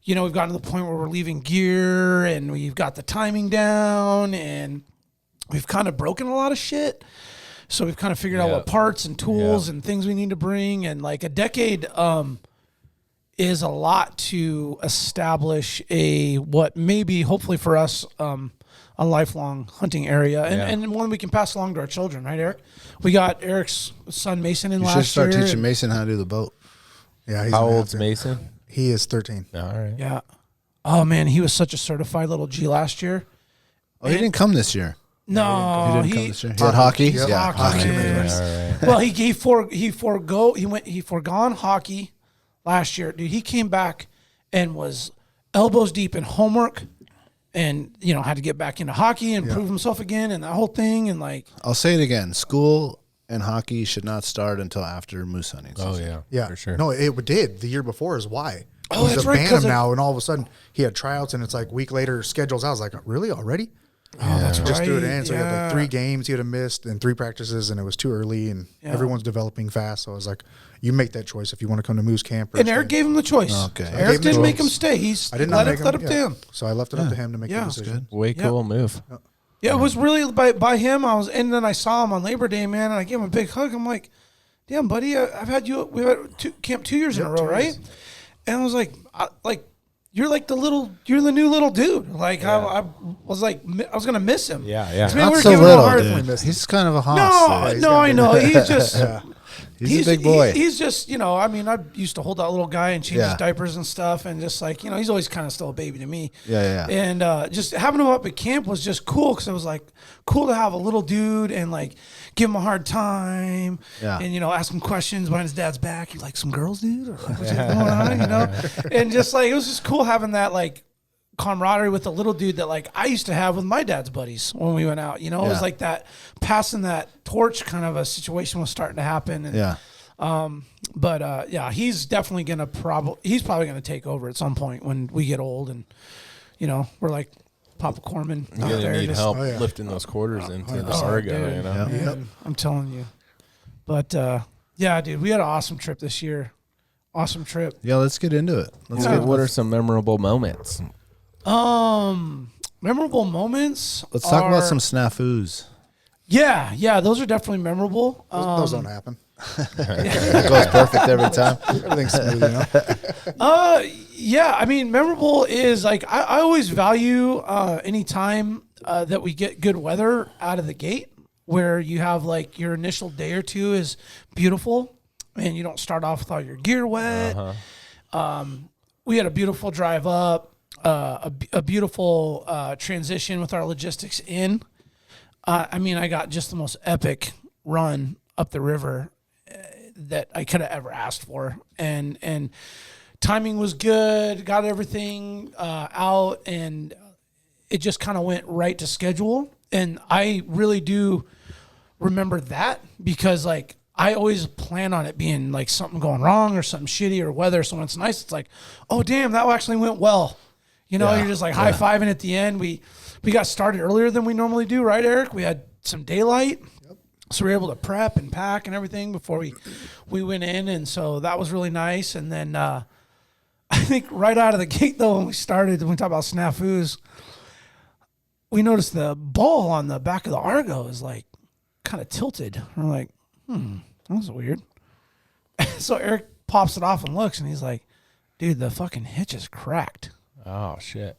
we've gotten to the point where we're leaving gear, and we've got the timing down, and we've kind of broken a lot of shit. So we've kind of figured out what parts and tools and things we need to bring. And like a decade is a lot to establish what may be, hopefully for us, a lifelong hunting area, and one we can pass along to our children, right, Eric? We got Eric's son Mason in last year. You should start teaching Mason how to do the boat. Yeah, he's How old's Mason? He is 13. All right. Yeah. Oh man, he was such a certified little G last year. Oh, he didn't come this year. No, He didn't come this year. He had hockey. Yep. Yeah, Hockey. hockey. Well, he forgone hockey last year. Dude, he came back and was elbows deep in homework, and had to get back into hockey and prove himself again, and that whole thing, and like. I'll say it again: school and hockey should not start until after moose hunting season. Oh yeah, Yeah, for sure. No, it did. The year before is why. Oh, He's that's a right, Bantam 'cause now, and all of a sudden he had tryouts, and it's like a week later schedules. I was like, really already? Oh, that's Just right. do it in. So he had like Yeah. 3 games he had missed and 3 practices, and it was too early, and everyone's developing fast. So I was like, you make that choice if you want to come to moose camp. Or And Eric gave him the choice. Okay. I gave Eric him the didn't make choice. him stay. I did not make let him. up to him. So I left it up to him to make Yeah. the That's decision. Way cool move. Yeah, it was really by him. And then I saw him on Labor Day, man, and I gave him a big hug. I'm like, damn, buddy, we've had camp 2 years in a row, right? And I was like, you're the new little dude. Like I was like, I was gonna miss him. Yeah, yeah. Man, Not we were so giving him a little, hard dude. time. He's kind of a hoss. No, I know. He's just. He's a big boy. He's just, I mean, I used to hold that little guy and change his diapers and stuff, and just like, he's always kind of still a baby to me. Yeah. And just having him up at camp was just cool, because it was like cool to have a little dude and like give him a hard time, and ask him questions behind his dad's back. You like some girls, dude? Or like, what's going on? And just like, it was just cool having that like camaraderie with the little dude that like I used to have with my dad's buddies when we went out. It was like that passing that torch kind of a situation was starting to happen. And, he's definitely he's probably gonna take over at some point when we get old, and we're like Papa Korman You out really there. need help lifting those quarters into the Argo. Dude. Man, I'm telling you. But dude, we had an awesome trip this year. Awesome trip. Yeah, let's get into it. What are some memorable moments? Memorable moments. Let's talk about some snafus. Yeah, those are definitely memorable. Those don't happen. It goes perfect every time. Everything's smooth, Yeah, I mean, memorable is like I always value any time that we get good weather out of the gate, where you have like your initial day or two is beautiful, and you don't start off with all your gear wet. We had a beautiful drive up, a beautiful transition with our logistics in. I mean, I got just the most epic run up the river that I could have ever asked for, and timing was good. Got everything out, and it just kind of went right to schedule. And I really do remember that, because like I always plan on it being like something going wrong or something shitty or weather. So when it's nice, it's like, oh damn, that actually went well. You're just like high fiving at the end. We got started earlier than we normally do, right, Eric? We had some daylight. So we were able to prep and pack and everything before we went in, and so that was really nice. And then I think right out of the gate, though, when we started, when we talk about snafus, we noticed the ball on the back of the Argo is like kind of tilted. We're like, that was weird. So Eric pops it off and looks, and he's like, dude, the fucking hitch is cracked. Oh shit!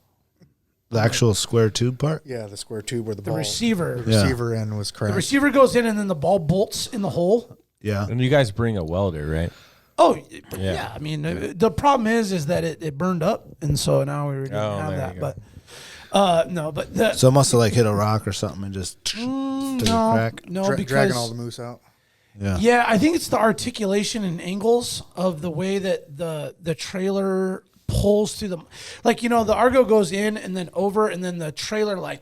The actual square tube part? Yeah, the square tube where the ball, receiver. the receiver end was cracked. The receiver goes in, and then the ball bolts in the hole. Yeah. And you guys bring a welder, right? Oh, yeah. I mean, the problem is that it burned up, and so now we didn't have that. But no, but so it must have like hit a rock or something and just took a crack. No, because dragging all the moose out. Yeah. I think it's the articulation and angles of the way that the trailer pulls through the, like, the Argo goes in and then over, and then the trailer like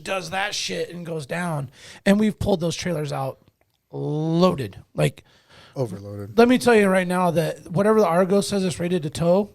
does that shit and goes down. And we've pulled those trailers out loaded, like Overloaded. Let me tell you right now that whatever the Argo says it's rated to tow,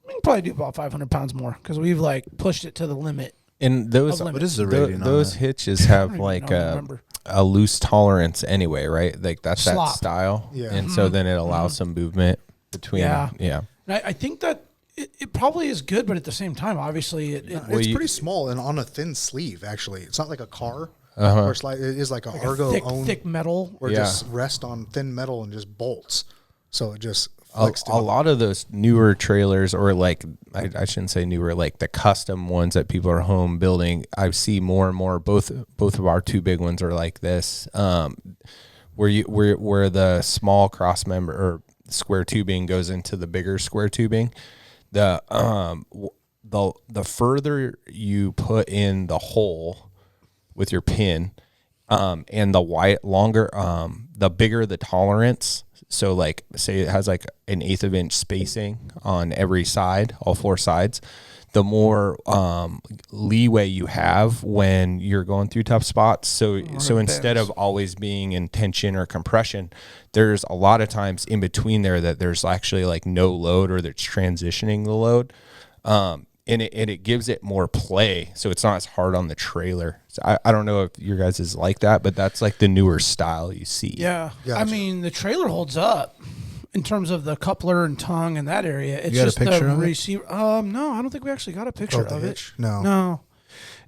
we can probably do about 500 pounds more, because we've like pushed it to the limit. And those, What is the rating on those that? hitches have like a loose tolerance anyway, right? Like that's Slop. that style. Yeah. And so then it allows some movement between. Yeah. Yeah. And I think that it probably is good, but at the same time, obviously, It's pretty small and on a thin sleeve, actually. It's not like a car. Or it's like, it is like a Argo thick metal. where it just rest on thin metal and just bolts. So it just flexed. A lot of those newer trailers, or like I shouldn't say newer, like the custom ones that people are home building, I see more and more. Both of our two big ones are like this, where the small cross member or square tubing goes into the bigger square tubing. The further you put in the hole with your pin, and the bigger the tolerance. So like say it has like an 1/8 of inch spacing on every side, all 4 sides, the more leeway you have when you're going through tough spots. So instead of always being in tension or compression, there's a lot of times in between there that there's actually like no load, or that's transitioning the load. And it gives it more play, so it's not as hard on the trailer. So I don't know if your guys is like that, but that's like the newer style you see. Yeah. Gotcha. I mean, the trailer holds up in terms of the coupler and tongue and that area. It's You got just a picture the of it? receiver. No, I don't think we actually got a picture the of it. hitch? No. No.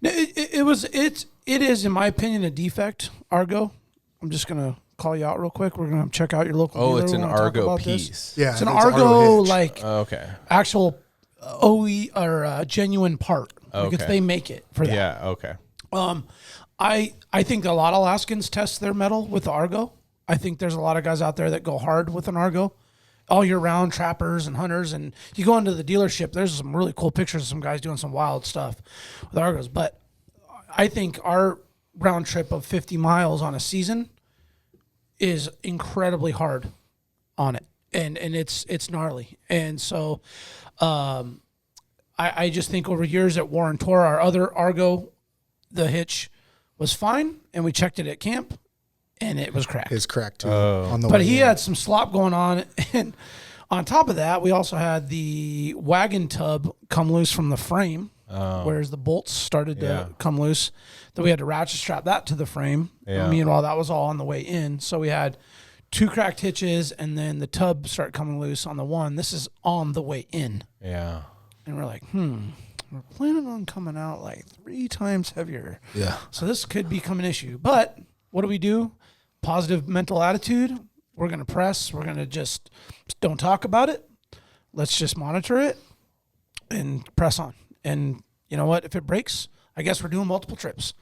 It is, in my opinion, a defect, Argo. I'm just gonna call you out real quick. We're gonna check out your local dealer. It's We an wanna talk Argo about this. piece. Yeah, It's an Argo Argo hitch. like Okay. actual OE or genuine part. Like Okay. they make it for that. Yeah. Okay. I think a lot of Alaskans test their metal with the Argo. I think there's a lot of guys out there that go hard with an Argo all year round, trappers and hunters. And you go into the dealership, there's some really cool pictures of some guys doing some wild stuff with Argos. But I think our round trip of 50 miles on a season is incredibly hard on it. And it's gnarly. And so I just think over years at Warren Tour, our other Argo, the hitch was fine, and we checked it at camp, and it was cracked. It's cracked too. On the But way he in. had some slop going on, and on top of that, we also had the wagon tub come loose from the frame, whereas the bolts started to come loose. Then we had to ratchet strap that to the frame. Yeah. Meanwhile, that was all on the way in. So we had 2 cracked hitches, and then the tub started coming loose on the one. This is on the way in. Yeah. And we're like, we're planning on coming out like 3 times heavier. Yeah. So this could become an issue. But what do? Positive mental attitude. We're going to press. We're going to just don't talk about it. Let's just monitor it and press on. And you know what? If it breaks, I guess we're doing multiple trips.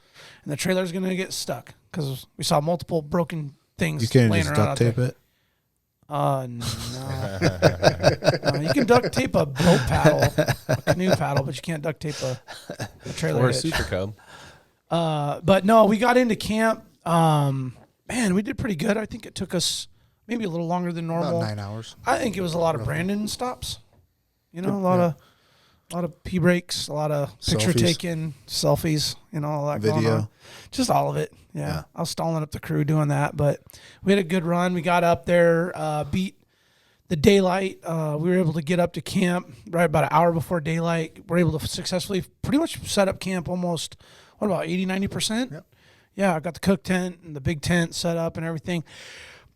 And the trailer's going to get stuck because we saw multiple broken things. You can't laying just around duct out there. tape it. No. No, you can duct tape a boat paddle, a canoe paddle, but you can't duct tape a trailer Or a hitch. Super Cub. But no, we got into camp. Man, we did pretty good. I think it took us maybe a little longer than normal. About 9 hours. I think it was a lot of Brandon stops. You know, a lot of pee breaks, a lot of picture Selfies. taking, selfies, you know, all that going Video. on. Just all of it. Yeah. Yeah. I was stalling up the crew doing that, but we had a good run. We got up there, beat the daylight. We were able to get up to camp right about an hour before daylight. We're able to successfully pretty much set up camp almost, what about 80, 90%? Yep. Yeah, I got the cook tent and the big tent set up and everything.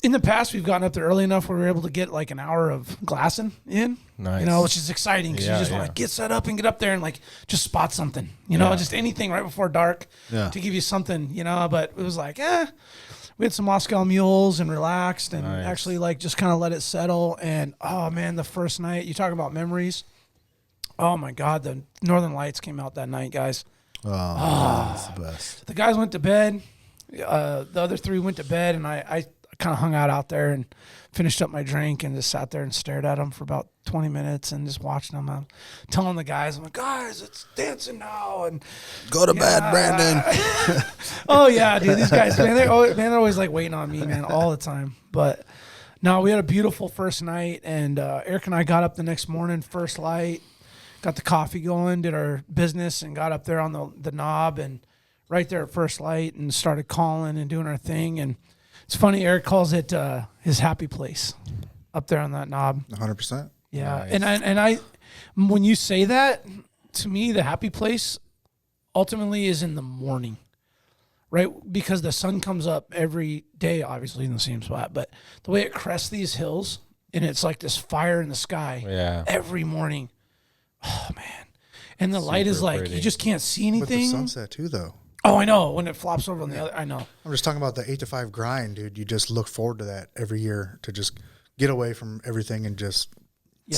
In the past, we've gotten up there early enough where we were able to get like an hour of glassing in, Nice. you know, which is exciting because Yeah, you just want yeah. to get set up and get up there and like just spot something, you know, Yeah. just anything right before dark Yeah. to give you something, you know. But it was like, we had some Moscow mules and relaxed and Nice. actually like just kind of let it settle. And oh man, the first night, you talk about memories. Oh my God, the Northern Lights came out that night, guys. Oh, that's the best. The guys went to bed. The other 3 went to bed, and I kind of hung out there and finished up my drink and just sat there and stared at them for about 20 minutes and just watching them. I'm telling the guys, I'm like, guys, it's dancing now. And Go to bed, Brandon. oh yeah, dude, these guys, man, they're always like waiting on me, man, all the time. But no, we had a beautiful first night, and Eric and I got up the next morning, first light, got the coffee going, did our business, and got up there on the knob and right there at first light and started calling and doing our thing. And it's funny, Eric calls it his happy place up there on that knob. 100%. Yeah, Nice. and I, when you say that, to me, the happy place ultimately is in the morning, right? Because the sun comes up every day, obviously in the same spot, but the way it crests these hills and it's like this fire in the sky Yeah. every morning. Oh man, and the light is Super like pretty. you just can't see With the anything. sunset too, though. Oh, I know when it flops over on the other. I know. I'm just talking about the 8 to 5 grind, dude. You just look forward to that every year to just get away from everything and just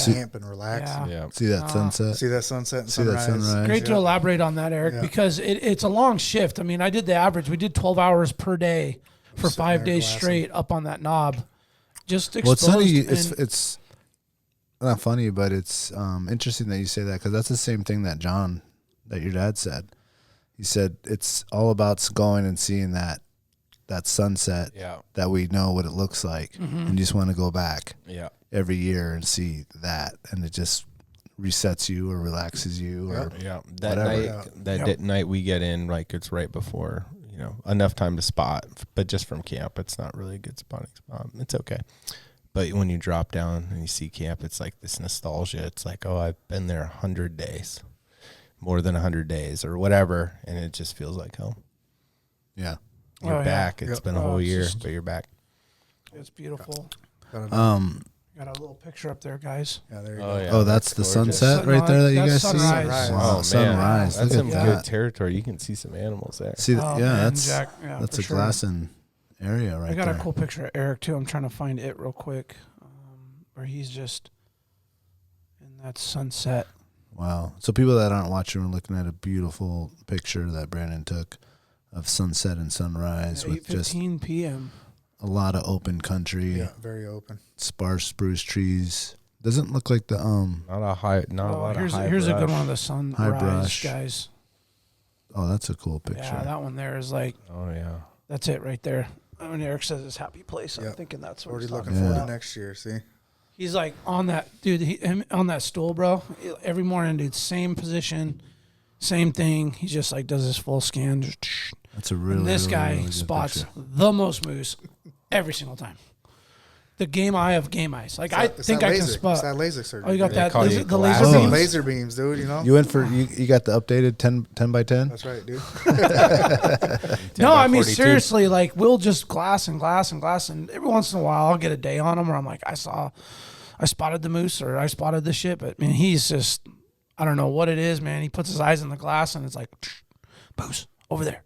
camp and relax. Yeah. See that sunset. See that sunset and See that sunrise. Great to elaborate on that, Eric, because it's a long shift. I mean, I did the average. We did 12 hours per day for 5 days straight up on that knob. Just exposed. Well, it's funny. It's not funny, but it's interesting that you say that because that's the same thing that your dad said. He said it's all about going and seeing that sunset that we know what it looks like, and you just want to go back every year and see that, and it just resets you or relaxes you or that night we get in, like it's right before, enough time to spot, but just from camp, it's not really a good spotting spot. It's okay. But when you drop down and you see camp, it's like this nostalgia. It's like, oh, I've been there 100 days, more than 100 days or whatever. And it just feels like home. Yeah. You're back. It's been a whole year, but you're back. It's beautiful. Got a little picture up there, guys. Yeah, there you go. Yeah, oh, that's the sunset right there that you guys see? Sunrise. Wow, sunrise. That's Look some at good that. territory. You can see some animals there. See, that's that's a glassing area right there. I got a cool picture of Eric, too. I'm trying to find it real quick, where he's just in that sunset. Wow. So people that aren't watching are looking at a beautiful picture that Brandon took of sunset and sunrise with just 8:15 p.m. a lot of open country. Yeah, very open. Sparse spruce trees. Doesn't look like the not a lot of high Here's brush. a good one of the sunrise, brush. guys. Oh, that's a cool picture. Yeah, that one there is like. Oh yeah. That's it right there. When Eric says his happy place, I'm thinking that's what already he's looking talking forward about. to next year. See, he's like on that dude. Him on that stool, bro. Every morning, dude. Same position, same thing. He just like does his full scan. That's a really. And this really, guy really good spots picture. the most moose every single time. The game eye of game eyes. Like I think I can spot. It's that laser surgery. Oh, you got They that call laser, you the laser glass. beams. Laser beams, dude. You went for you got the updated 10 by 10? That's right, dude. No, I mean 42. seriously. Like we'll just glass, and every once in a while I'll get a day on him where I'm like, I spotted the moose or I spotted the shit. But man, he's just, I don't know what it is, man. He puts his eyes in the glass and it's like, moose over there,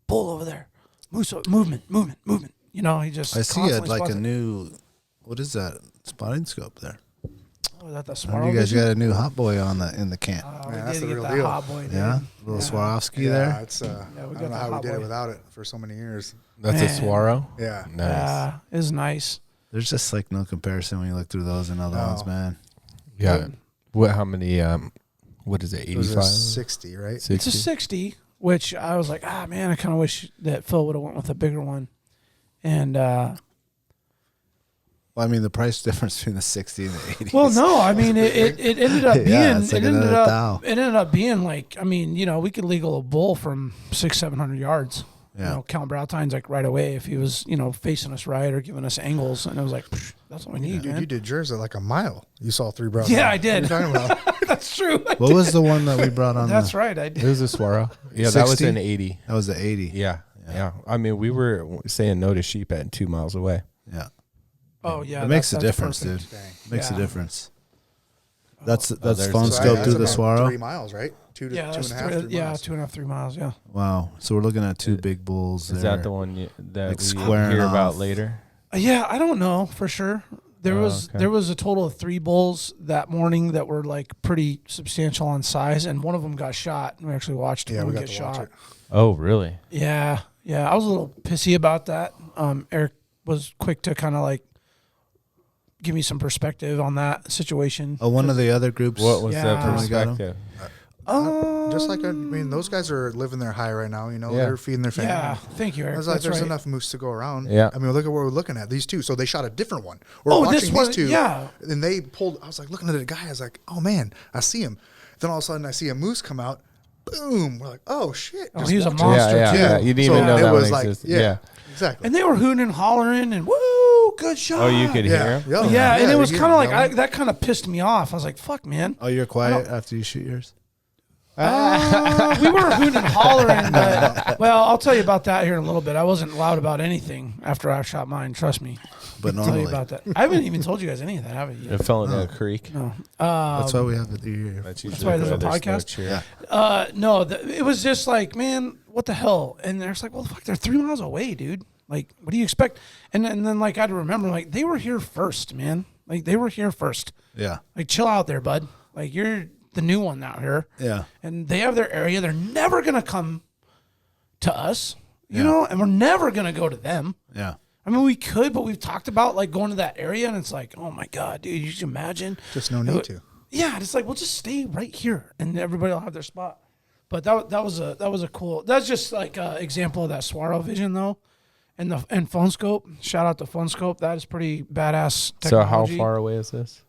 bull over there, moose movement. He just. I see constantly like spots a it. new. What is that spotting scope there? Oh, is that the Oh, Swaro? you guys vision? got a new hot boy in the camp. We Man, that's did the get real that deal. hot boy, dude. Yeah, little Swarovski Yeah, there. it's we I got don't know the how we hot did it boy. without it for so many years. That's Man. a Swaro. Yeah. Nice. Yeah, it's nice. There's just like no comparison when you look through those and other ones, man. Yeah. What? How many? What is it? It was 85. a 60, right? It's a 60, which I was like, man, I kind of wish that Phil would have went with a bigger one. And Well, I mean, the price difference between the 60 and the 80. well, no, I mean, it ended up being Yeah, it's like it ended another up thou. it ended up being like, I mean, we could legal a bull from 600-700 yards. Yeah. Count brow tines like right away if he was facing us right or giving us angles, and it was like, that's what we need, Dude, man. you did yours at like a mile. You saw 3 brows. Yeah, I did. What are you talking about? That's true. What was the one that we brought on? That's right, I It did. was a Swaro. Yeah, that was 60? an 80. That was the 80. Yeah. I mean, we were saying no to sheep at 2 miles away. Yeah. Oh yeah, It makes a that's difference, perfect. dude. Dang. Makes a Yeah. difference. That's there's phone the- scope that's through the about Swaro. 3 miles, right? 2 to Yeah, 2.5, 3 miles. 2.5, 3 miles. Yeah. Wow. So we're looking at 2 big bulls. Is there. that the one that Like we squaring hear about off. later? Yeah, I don't know for sure. There okay. there was a total of 3 bulls that morning that were like pretty substantial on size, and one of them got shot. We actually watched Yeah, one we got get to watch shot. it. Oh, really? Yeah. I was a little pissy about that. Eric was quick to kind of like give me some perspective on that situation. Oh, one of the other groups. What was Yeah. that When we got 'em? perspective? Just like, those guys are living their high right now. Yeah. They're feeding their family. Yeah, thank you, Eric. It's like That's there's right. enough moose to go around. Yeah. I mean, look at what we're looking at. These 2. So they shot a different one. We're Oh, watching this one, these 2. yeah. And they pulled. I was like looking at the guy. I was like, oh man, I see him. Then all of a sudden I see a moose come out. Boom. We're like, oh shit. Oh, Just he was a watching. monster Yeah. too. You didn't So even know it that was one like, existed. yeah. Yeah. Exactly. And they were hooting and hollering and woo, good shot. Oh, you could yeah. hear him? Yeah, and it was you kind of like yelling. that kind of pissed me off. I was like, "Fuck, man." Oh, you're quiet after you shoot yours? We were hooting and hollering, but well, I'll tell you about that here in a little bit. I wasn't loud about anything after I shot mine. Trust me. But I'll tell you normally. about that. I haven't even told you guys any of that, have you? It fell into a creek. No. That's why we have it here. That's why there's a why no podcast? cheer. No, it was just like, man, what the hell? And they're just like, well, fuck, they're 3 miles away, dude. Like, what do you expect? And then like, I'd remember, like, they were here first, man. Like, they were here first. Yeah. Like, chill out there, bud. Like, you're the new one out here. Yeah. And they have their area. They're never going to come to us, you know, and we're never going to go to them. Yeah. I mean, we could, but we've talked about, like, going to that area, and it's like, oh, my God, dude, you can imagine. Just no need to. Yeah, it's like, we'll just stay right here, and everybody will have their spot. But that was a cool. That's just like an example of that Swaro vision though, and phone scope. Shout out to phone scope. That is pretty badass technology. So how far away is this?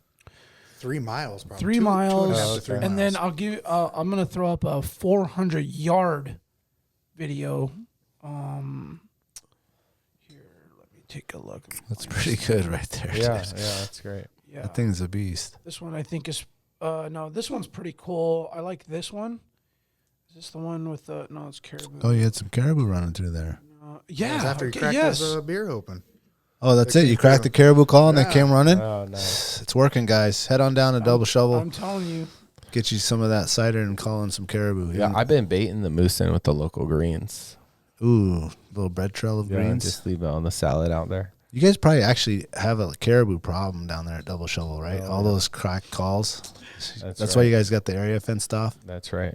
3 miles, probably. 3 miles, 2.5 to 3 and miles. then I'll give. I'm gonna throw up a 400-yard video. Here, let me take a look. That's pretty good right there. Yeah, dude. that's great. Yeah, That thing's a beast. this one I think is. No, this one's pretty cool. I like this one. Is this the one with the? No, it's caribou. Oh, you had some caribou running through there. Yeah. That was after he cracked his beer open. Oh, that's it. You cracked the caribou call and they came running. Oh, nice. It's working, guys. Head on down to Double Shovel. I'm telling you. Get you some of that cider and call in some caribou. Yeah, I've been baiting the moose in with the local greens. Ooh, little bread trail of greens. Just leave it on the salad out there. You guys probably actually have a caribou problem down there at Double Shovel, right? All those cracked calls. That's why you guys got the area fenced off. That's right.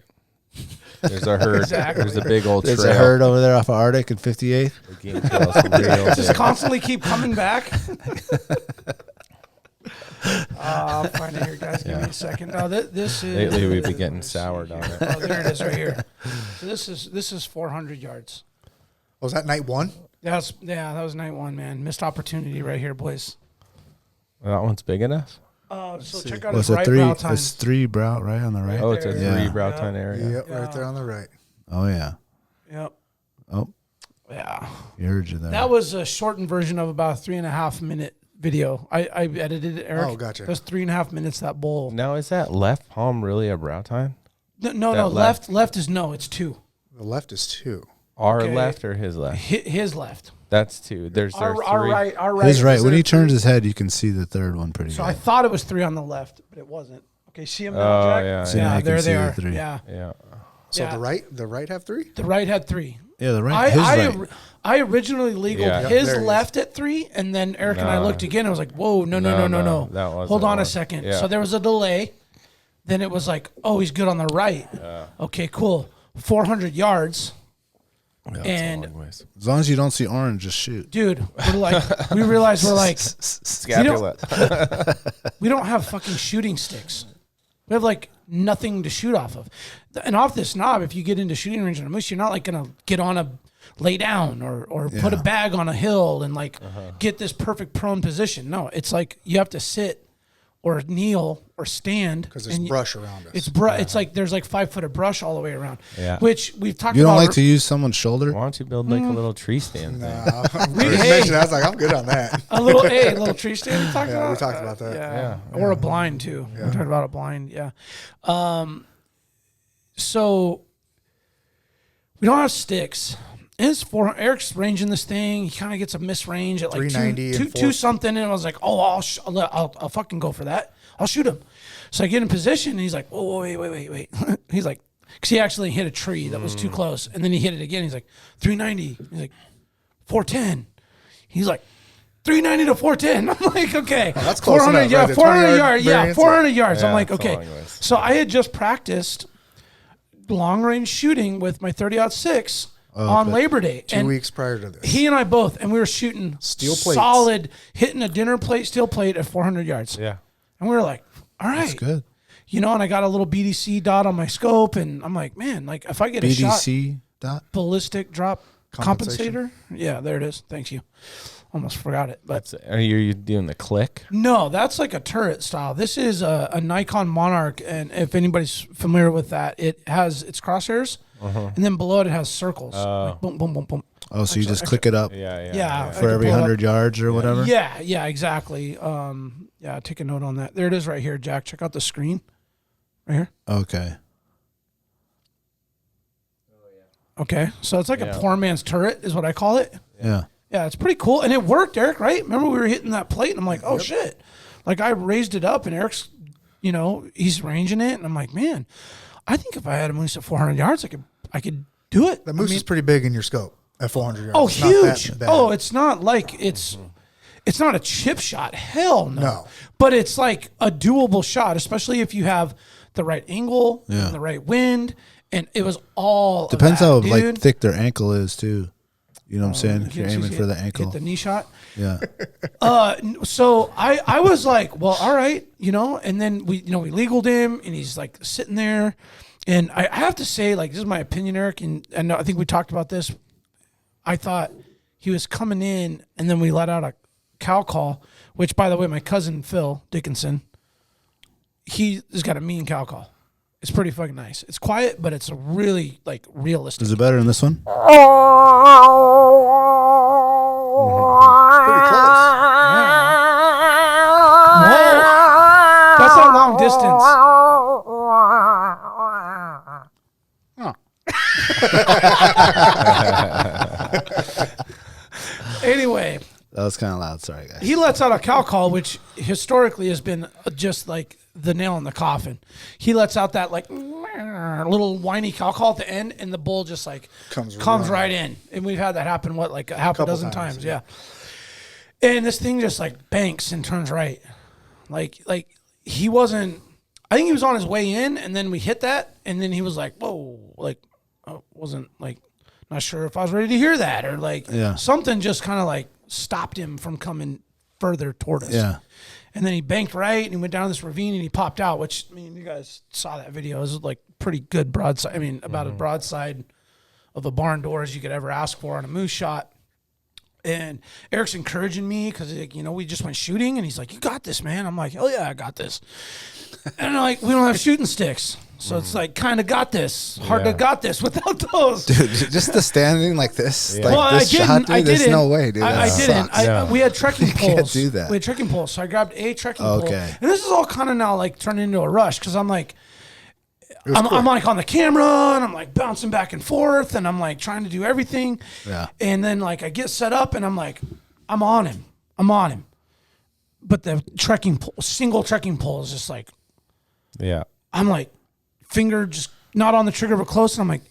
There's a herd. Exactly. There's a big old There's trail. a herd over there off of Arctic and 58th. The game trail's real Just big. constantly keep coming back. I'll find it here, guys. Give me a second. Oh, this is. Lately, we've been getting soured on it. Oh, there it is, right here. So this is 400 yards. Was that night one? That was night one, man. Missed opportunity right here, boys. That one's big enough. So check out Was his it right three? brow It's tines. 3 brow right on the right. Oh, it's a there. 3 Yeah. brow Yeah. tine area. Yep, right there on the right. Oh yeah. Yep. Oh, Yeah. you heard you there. That was a shortened version of about a 3.5 minute video. I edited it, Eric. Oh, gotcha. That's 3.5 minutes, that bowl. Now, is that left palm really a brow tine? No, That left is no, it's 2. The left is 2. Our Okay. left or his left? His left. That's 2. There's Our 3. right. His right. Is When there he 3? turns his head, you can see the third one pretty So good. I thought it was 3 on the left, but it wasn't. Okay, see him now, Oh, Jack? yeah, So now Yeah, you can there see they the are. 3. Yeah. Yeah. So Yeah. the right have 3? The right had 3. Yeah, the right. His right. I originally legaled Yeah. his There he is. left at 3, and then Eric and I No. looked again. I was like, "Whoa, no!" That wasn't Hold on a one. second. Yeah. So there was a delay. Then it was like, "Oh, he's good on the right." Okay, cool. 400 yards, Yeah, and it's a long ways. As long as you don't see orange, just shoot. dude, we're like, we realized we're like, Scapula. we don't have fucking shooting sticks. We have like nothing to shoot off of. And off this knob, if you get into shooting range on a moose, you're not like gonna get on a lay down or put a Yeah. bag on a hill and like get this perfect prone position. No, it's like you have to sit or kneel or stand Because there's and brush around us. It's like there's like 5 foot of brush all the way around. Yeah. Which we've talked You about. don't like to use someone's shoulder? Why don't you build like a little tree stand thing? I was like, I'm good on that. a little tree stand we talked Yeah, about? we talked about that. Yeah. Or a blind too. We talked about a blind, yeah. So we don't have sticks. Eric's ranging this thing. He kind of gets a miss range at like 390 and 2 something, and I was like, "Oh, I'll fucking go for that. I'll shoot him." So I get in position, and he's like, "Whoa, wait." He's like, because he actually hit a tree that was too close, and then he hit it again. He's like, 390. He's like, 410. He's like, 390 to 410. I'm like, okay, that's close 400 enough, yards. right? The 400 20-yard yards. Yeah, variance. 400 yards. I'm Yeah, like, it's a okay. long ways. So I had just practiced long range shooting with my 30-06 on Labor Day. 2 weeks prior to this. He and I both, and we were shooting Steel plates. solid, hitting a dinner plate, steel plate at 400 yards. Yeah. And we were like, all right. That's good. You know, and I got a little BDC dot on my scope, and I'm like, man, like if I get a shot, BDC dot? ballistic drop Compensation. compensator. Yeah, there it is. Thanks you. Almost forgot it. But Are you doing the click? no, that's like a turret style. This is a Nikon Monarch, and if anybody's familiar with that, it has its crosshairs, and then below it has circles. Like boom, boom, boom, boom. Oh, so you just click it up Yeah. Yeah. for every 100 yards or whatever? Yeah, exactly. Yeah, take a note on that. There it is right here, Jack. Check out the screen. Right here. Okay. Okay, so it's like a poor man's turret is what I call it. Yeah. Yeah, it's pretty cool. And it worked, Eric, right? Remember we were hitting that plate and I'm like, oh shit. Like I raised it up and Eric's, he's ranging it. And I'm like, man, I think if I had a moose at 400 yards, I could do it. The moose is pretty big in your scope. at 400 yards. Oh, It's not that huge. bad. Oh, it's not like it's not a chip shot. Hell no. No. But it's like a doable shot, especially if you have the right angle and the right wind. And it was all Depends of that, how dude. like thick their ankle is too. You know what I'm saying? If you're aiming for the ankle. Hit the knee shot. Yeah. So I was like, well, all right, and then we legaled him, and he's like sitting there, and I have to say, like, this is my opinion, Eric, and I think we talked about this. I thought he was coming in, and then we let out a cow call, which, by the way, my cousin Phil Dickinson, he has got a mean cow call. It's pretty fucking nice. It's quiet, but it's really like realistic. Is it better than this one? Pretty close. Whoa. That's not long distance. Anyway, That was kind of loud. Sorry, guys. he lets out a cow call, which historically has been just like the nail in the coffin. He lets out that like little whiny cow call at the end, and the bull just like comes right in. And we've had that happen, like half a dozen times. Yeah. And this thing just like banks and turns right. Like he wasn't, I think he was on his way in, and then we hit that, and then he was like, whoa, like, I wasn't like, not sure if I was ready to hear that, or like something just kind of like stopped him from coming further toward us. Yeah. And then he banked right, and he went down this ravine, and he popped out, which, I mean, you guys saw that video. It was like pretty good broadside. I mean, about a broadside of a barn door as you could ever ask for on a moose shot. And Eric's encouraging me because, we just went shooting, and he's like, you got this, man. I'm like, hell yeah, I got this. And I'm like, we don't have shooting sticks. So it's like, kind of got this. Hard to got this without those. Dude, just the standing like this. Well, Like this shot, dude, there's no way, dude. I didn't. We had trekking poles. Can't do that. We had trekking poles. So I grabbed a trekking pole. Okay. And this is all kind of now like turning into a rush because I'm like, I'm like on the camera, and I'm like bouncing back and forth, and I'm like trying to do everything. Yeah. And then like I get set up, and I'm like, I'm on him. But the single trekking pole is just like, I'm like, finger just not on the trigger but close, and I'm like,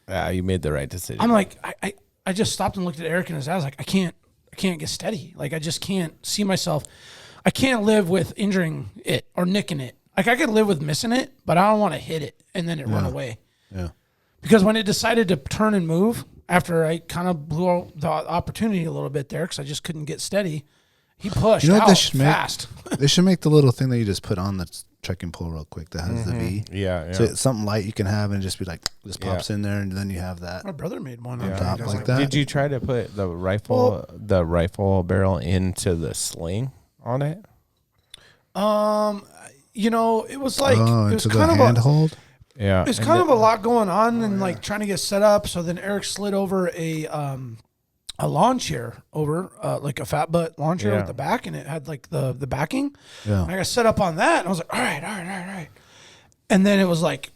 Yeah, you made the right decision. I'm like, I just stopped and looked at Eric and his eyes like, I can't get steady. Like, I just can't see myself. I can't live with injuring it or nicking it. Like, I could live with missing it, but I don't want to hit it and then it run away. Yeah. Because when it decided to turn and move, after I kind of blew out the opportunity a little bit there because I just couldn't get steady, he pushed out fast. They should make the little thing that you just put on the trekking pole real quick that has the V. Yeah. So it's something light you can have and just be like, just pops in there, and then you have that My brother made one on on top like that. Did you try to put the rifle barrel into the sling on it? It was like, it was into the kind of handhold? Yeah. It's kind of a lot going on and like trying to get set up. So then Eric slid over a lawn chair over, like a fat butt lawn chair with the back, and it had like the backing. Yeah. And I got set up on that, and I was like, all right. And then it was like,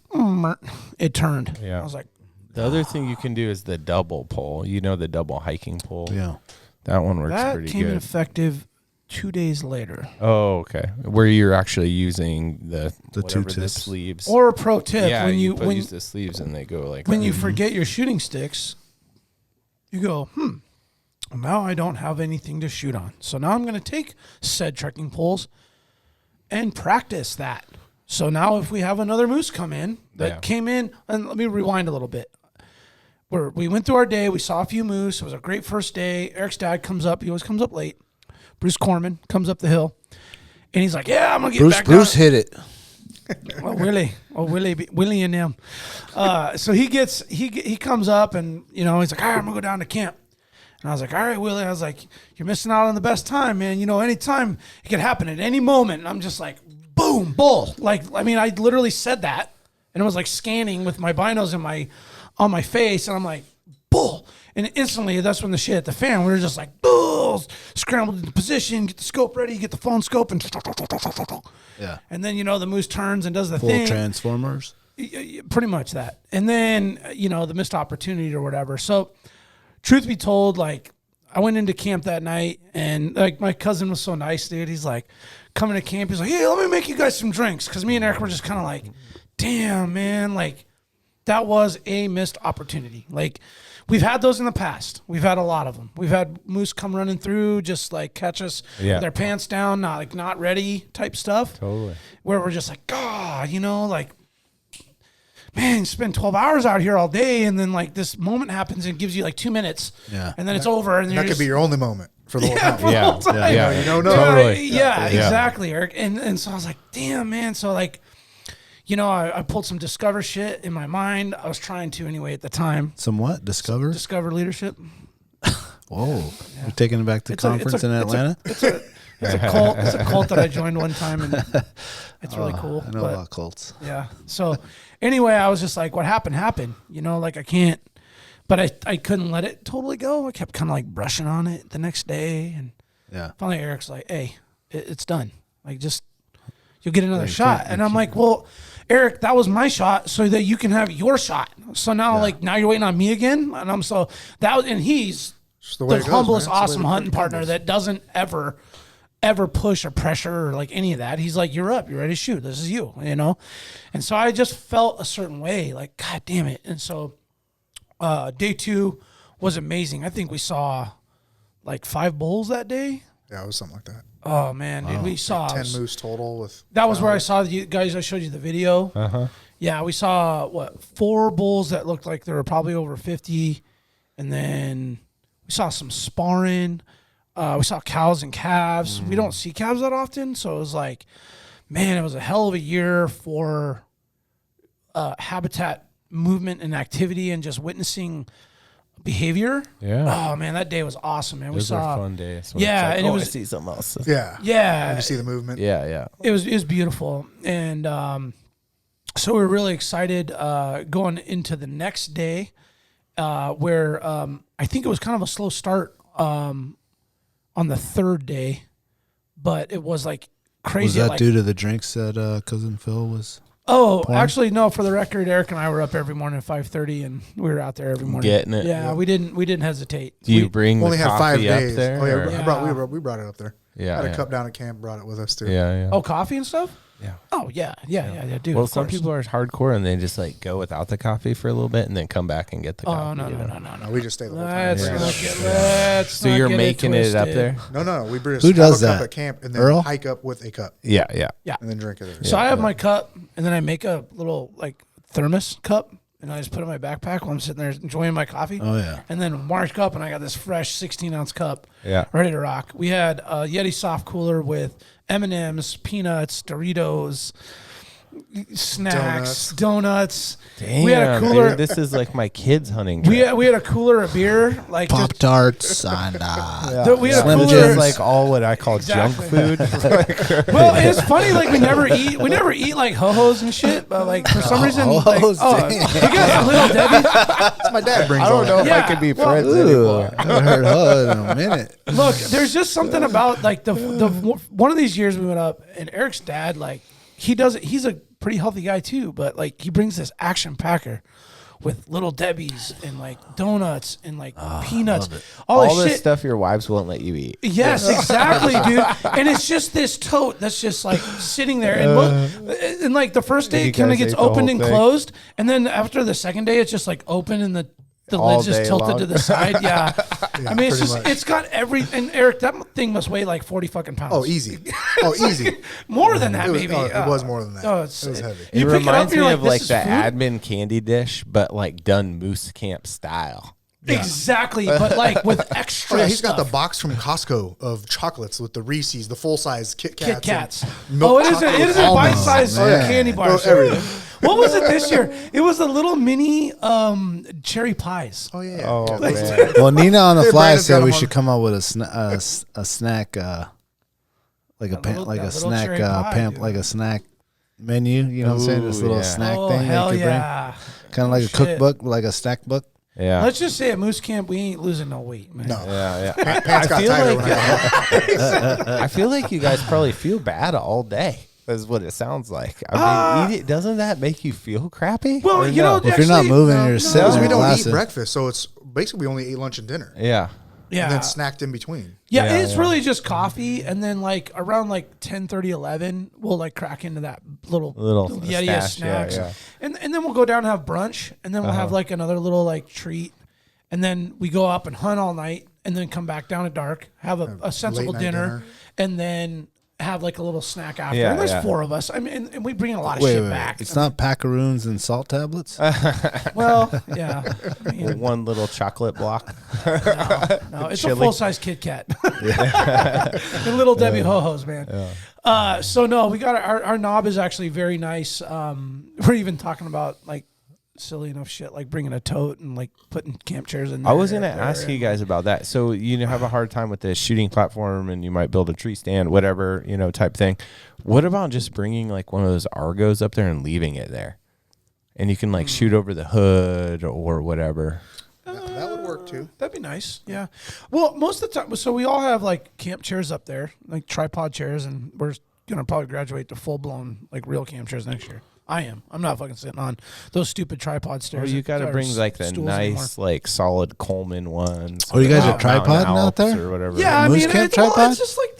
it turned. Yeah. I was like, the other thing you can do is the double pole. The double hiking pole. Yeah. That one works that pretty came good. effective 2 days later. Oh, okay. Where you're actually using the two the tips. sleeves. Or a pro tip, yeah, when you when use the sleeves and they go like when that. you forget your shooting sticks, you go, now I don't have anything to shoot on. So now I'm going to take said trekking poles and practice that. So now if we have another moose come in that came in, and let me rewind a little bit. We went through our day. We saw a few moose. It was a great first day. Eric's dad comes up. He always comes up late. Bruce Korman comes up the hill, and he's like, yeah, I'm going to get back Bruce down. hit it. Willie and them. So he comes up, and he's like, all right, I'm gonna go down to camp. And I was like, all right, Willie. I was like, you're missing out on the best time, man. Anytime it could happen at any moment. And I'm just like, boom, bull. Like, I mean, I literally said that, and it was like scanning with my binos on my face, and I'm like, bull. And instantly, that's when the shit hit the fan. We were just like, bulls, scrambled into position, get the scope ready, get the phone scope, and Yeah. and then the moose turns and does the Full thing. Transformers. Pretty much that. And then the missed opportunity or whatever. So, truth be told, like, I went into camp that night, and like my cousin was so nice, dude. He's like, coming to camp, he's like, hey, let me make you guys some drinks, because me and Eric were just kind of like, damn, man, like, that was a missed opportunity. Like, we've had those in the past. We've had a lot of them. We've had moose come running through, just like catch us with their pants down, not ready type stuff. Totally. Where we're just like, God, you know, like, man, you spend 12 hours out here all day, and then like this moment happens and gives you like 2 minutes, and then it's over. And that could be your only moment for the whole time. For the whole time. You don't know. Totally. Yeah, exactly, Eric. And so I was like, damn, man. So like, you know, I pulled some Discover shit in my mind. I was trying to anyway at the time. Some what? Discover? Discover leadership. Whoa. You're taking it back to conference in Atlanta? It's a cult. It's a cult that I joined one time, and it's really cool. I know about cults. Yeah. So anyway, I was just like, what happened. You know, like I can't, but I couldn't let it totally go. I kept kind of like brushing on it the next day. And finally Eric's like, hey, it's done. Like, just, you'll get another shot. And I'm like, well, Eric, that was my shot so that you can have your shot. So now, now you're waiting on me again. And and he's the humblest, awesome hunting partner that doesn't ever push or pressure or like any of that. He's like, you're up, you're ready to shoot. This is you, you know? And so I just felt a certain way, like, God damn it. And so day 2 was amazing. I think we saw like 5 bulls that day. Yeah, it was something like that. Oh man, dude, we saw 10 moose total with. That was where I saw you guys. I showed you the video. Yeah, we saw 4 bulls that looked like they were probably over 50, and then we saw some sparring. We saw cows and calves. We don't see calves that often, so it was like, man, it was a hell of a year for habitat movement and activity and just witnessing behavior. Yeah. Oh man, that day was awesome, man. Those were fun days. Yeah, and it was. I see something else. Yeah. Yeah. You see the movement. Yeah. It was beautiful, and so we were really excited going into the next day, where I think it was kind of a slow start on the 3rd day, but it was like crazy. Was that due to the drinks that Cousin Phil was? Oh, actually, no. For the record, Eric and I were up every morning at 5:30, and we were out there every morning getting it. Yeah, we didn't hesitate. Do you bring only the had 5 coffee up days? there? Oh yeah, we brought it up there. Yeah, had a cup down at camp, brought it with us too. Yeah. Oh, coffee and stuff. Yeah. Oh yeah, dude. Well, some people are hardcore and they just like go without the coffee for a little bit and then come back and get the coffee. No. We just stay the whole time. Let's not you're get making it up there? No. We just Who does have a that? cup at camp and then hike up with a cup. Yeah. And then drink it. So I have my cup, and then I make a little like thermos cup, and I just put it in my backpack while I'm sitting there enjoying my coffee. Oh yeah. And then mark up, and I got this fresh 16-ounce cup. Yeah. Ready to rock. We had a Yeti soft cooler with M&Ms, peanuts, Doritos, snacks, donuts. Damn, we had a cooler. dude, this is like my kids hunting. We had a cooler of beer, like Pop Tarts and we had a Slim cooler. Jims. like all what I call junk food. Well, it's funny, like we never eat like ho-hos and shit, but like for some reason, like, you got Little Debbie. That's my dad brings. I don't know if I could be friends anymore. I haven't heard ho in a minute. Look, there's just something about like the one of these years we went up, and Eric's dad, like he's a pretty healthy guy too, but like he brings this action packer with Little Debbie's and like donuts and like peanuts, all this shit. Stuff your wives won't let you eat. Yes, exactly, dude. And it's just this tote that's just like sitting there, and like the first day it kind of gets opened and closed, and then after the second day it's just like open and the lid's just tilted to the side. Yeah. I mean, it's just much. It's got everything. Eric, that thing must weigh like 40 fucking pounds. Oh, easy. More than that, maybe. It was more than that. Oh, it was heavy. It reminds me of like the admin candy dish, but like done moose camp style. Yeah. Exactly, but like with extra he's stuff. got the box from Costco of chocolates with the Reese's, the full-size Kit Kats. It is a bite-sized candy bar. What was it this year? It was the little mini cherry pies. Oh, yeah. Oh, man. Well, Nina on the fly said we should come up with a snack, like a snack menu. You know what I'm saying? This little snack thing that you bring. Kind of like a cookbook, like a snack book. Yeah. Let's just say at Moose Camp, we ain't losing no weight, man. No. Yeah. Pants got tighter. I feel like you guys probably feel bad all day. Is what it sounds like. I mean, doesn't that make you feel crappy? Well, you know, if you're not moving, you're sitting. We don't eat breakfast, so it's basically we only eat lunch and dinner. Yeah. Yeah. And then snacked in between. Yeah, it's really just coffee, and then like around like 10:30, 11, we'll like crack into that little Yeti of snacks, and then we'll go down and have brunch, and then we'll have like another little like treat, and then we go up and hunt all night, and then come back down at dark, have a sensible dinner, and then have like a little snack after. Yeah, and there's 4 of us. I mean, and we bring a lot of shit back. It's not packaroons and salt tablets? Well, yeah. I mean, one little chocolate block. no, it's a full-size Kit Kat. And little Debbie Ho-Hos, man. Yeah. So no, we got our knob is actually very nice. We're even talking about like silly enough shit like bringing a tote and like putting camp chairs in there. I was going to ask you guys about that. So you have a hard time with the shooting platform and you might build a tree stand, whatever, type thing. What about just bringing like one of those Argos up there and leaving it there? And you can like shoot over the hood or whatever. That would work too. That'd be nice. Yeah. Well, most of the time, so we all have like camp chairs up there, like tripod chairs, and we're going to probably graduate to full-blown like real camp chairs next year. I am. I'm not fucking sitting on those stupid tripod stairs. Well, you got to bring like the nice, like solid Coleman ones. Oh, you guys are tripoding out there or whatever? Yeah, I mean, it's just like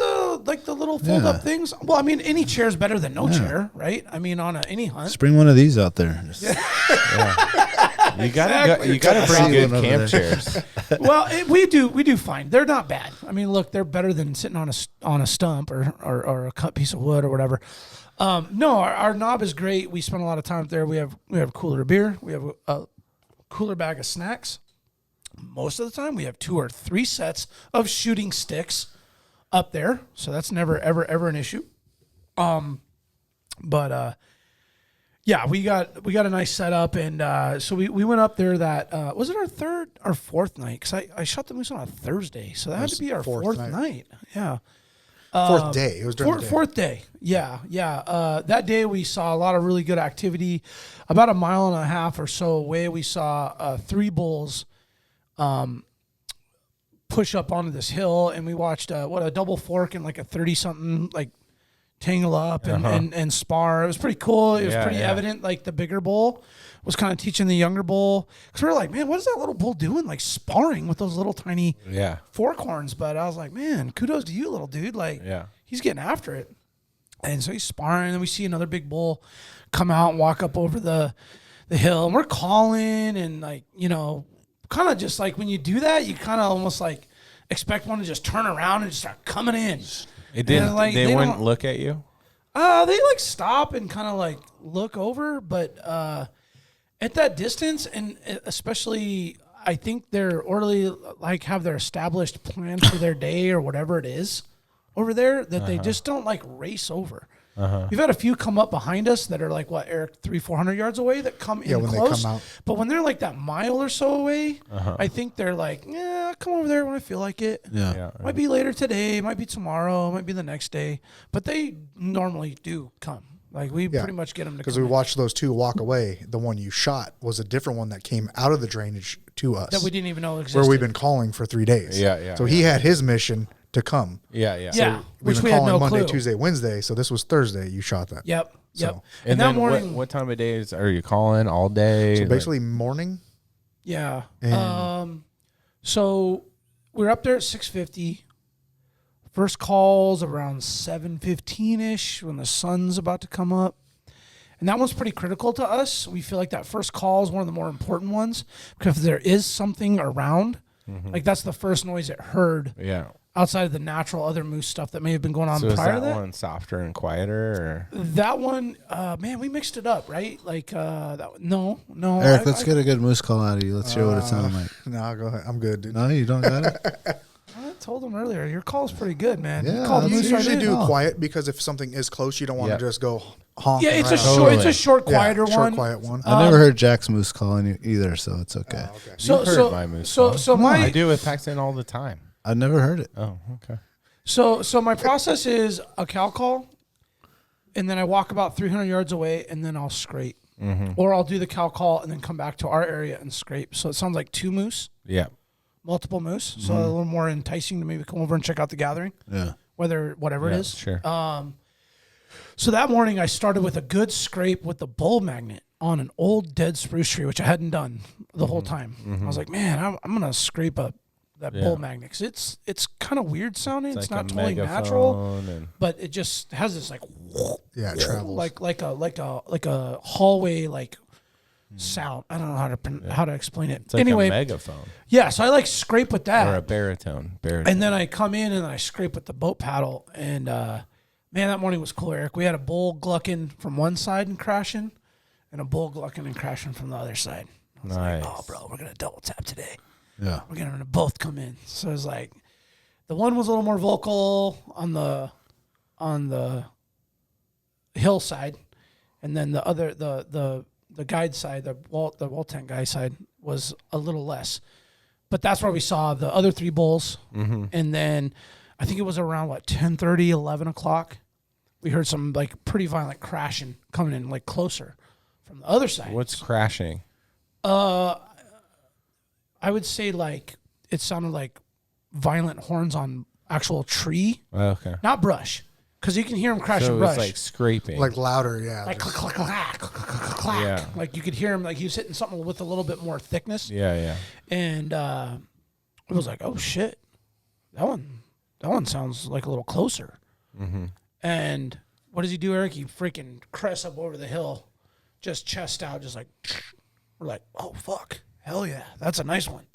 the little fold up things. Well, I mean, any chair is better than no chair, right? I mean, on any hunt. Just bring one of these out there. You gotta bring good camp chairs. Well, we do fine. They're not bad. I mean, look, they're better than sitting on a stump or a cut piece of wood or whatever. No, our knob is great. We spend a lot of time there. We have a cooler of beer. We have a cooler bag of snacks. Most of the time, we have 2 or 3 sets of shooting sticks up there. So that's never ever an issue. Yeah, we got a nice setup, and so we went up there. That was it our 3rd or 4th night? Because I shot the moose on a Thursday, so that had to be our 4th night. Yeah. 4th day. It was during the day. 4th day. Yeah. That day we saw a lot of really good activity. About a mile and a half or so away, we saw 3 bulls push up onto this hill, and we watched a double fork and like a 30-something like tangle up and spar. It was pretty cool. It was pretty evident. Like the bigger bull was kind of teaching the younger bull, because we were like, man, what is that little bull doing? Like sparring with those little tiny fork horns. But I was like, man, kudos to you, little dude. Like, he's getting after it. And so he's sparring, and then we see another big bull come out and walk up over the hill, and we're calling, and like, kind of just like when you do that, you kind of almost like expect one to just turn around and just start coming in. It didn't. Like, they wouldn't look at you. They like stop and kind of like look over, but at that distance, and especially, I think they're already like have their established plan for their day or whatever it is over there, that they just don't like race over. We've had a few come up behind us that are like, what, Eric, 300-400 yards away that come in when close. they come out. But when they're like that mile or so away, I think they're like, yeah, I'll come over there when I feel like it. Yeah. Might be later today, might be tomorrow, might be the next day. But they normally do come. Like, we pretty much get them to come. Because we watched those 2 walk away. The one you shot was a different one that came out of the drainage to us. That we didn't even know existed. Where we've been calling for 3 days. So he had his mission to come. Yeah, We've been we had calling no Monday, clue. Tuesday, Wednesday. So this was Thursday. You shot that. Yep. And that then morning, what time of day are you calling? All day? So basically morning. Yeah. And So we're up there at 6:50. First call's around 7:15-ish when the sun's about to come up. And that one's pretty critical to us. We feel like that first call is one of the more important ones, because if there is something around, like that's the first noise it heard. Outside of the natural other moose stuff that may have been going on prior to that. So is that one softer and quieter? Or? That one, man, we mixed it up, right? Like, no. Eric, let's get a good moose call out of you. Let's hear what it sounded like. No, go ahead. I'm good, dude. No, you don't got it? I told him earlier, your call's pretty good, man. Yeah, You usually do quiet, because if something is close, you don't want to just go honk. Yeah, it's around. it's a short, quieter one. Short, quiet one. I never heard Jack's moose calling you either, so it's okay. Okay. You've heard my moose call. I do with Paxton all the time. I've never heard it. Oh, okay. So my process is a cow call, and then I walk about 300 yards away, and then I'll scrape. Or I'll do the cow call and then come back to our area and scrape. So it sounds like 2 moose. Yeah. Multiple moose. So a little more enticing to maybe come over and check out the gathering. Yeah. Whatever it is. Sure. So that morning I started with a good scrape with the bull magnet on an old dead spruce tree, which I hadn't done the whole time. I was like, man, I'm going to scrape a bull magnets. It's kind of weird sounding. It's like not a totally natural, but it just has this like it travels like a hallway like sound. I don't know how to explain it. It's like anyway, a megaphone. Yeah, so I like scrape with that Or a baritone. and then I come in and I scrape with the boat paddle. And man, that morning was cool, Eric. We had a bull glucking from one side and crashing, and a bull glucking and crashing from the other side. I was Nice. like, oh, bro, we're gonna double tap today. Yeah. We're gonna both come in. So it was like, the one was a little more vocal on the hillside, and then the other the guide side, the wall tent guy side was a little less. But that's where we saw the other three bulls, and then I think it was around 10:30, 11 o'clock. We heard some like pretty violent crashing coming in like closer from the other side. What's crashing? I would say like it sounded like violent horns on actual tree, Okay. not brush, because you can hear them crashing So it brush. was like scraping. like louder, yeah. Like clack, clack, clack, clack, clack, clack. Yeah. Like you could hear him, like he was hitting something with a little bit more thickness. Yeah. And it was like, oh shit, that one sounds like a little closer. And what does he do, Eric? He freaking crests up over the hill, just chest out, just like, we're like, oh fuck, hell yeah, that's a nice one,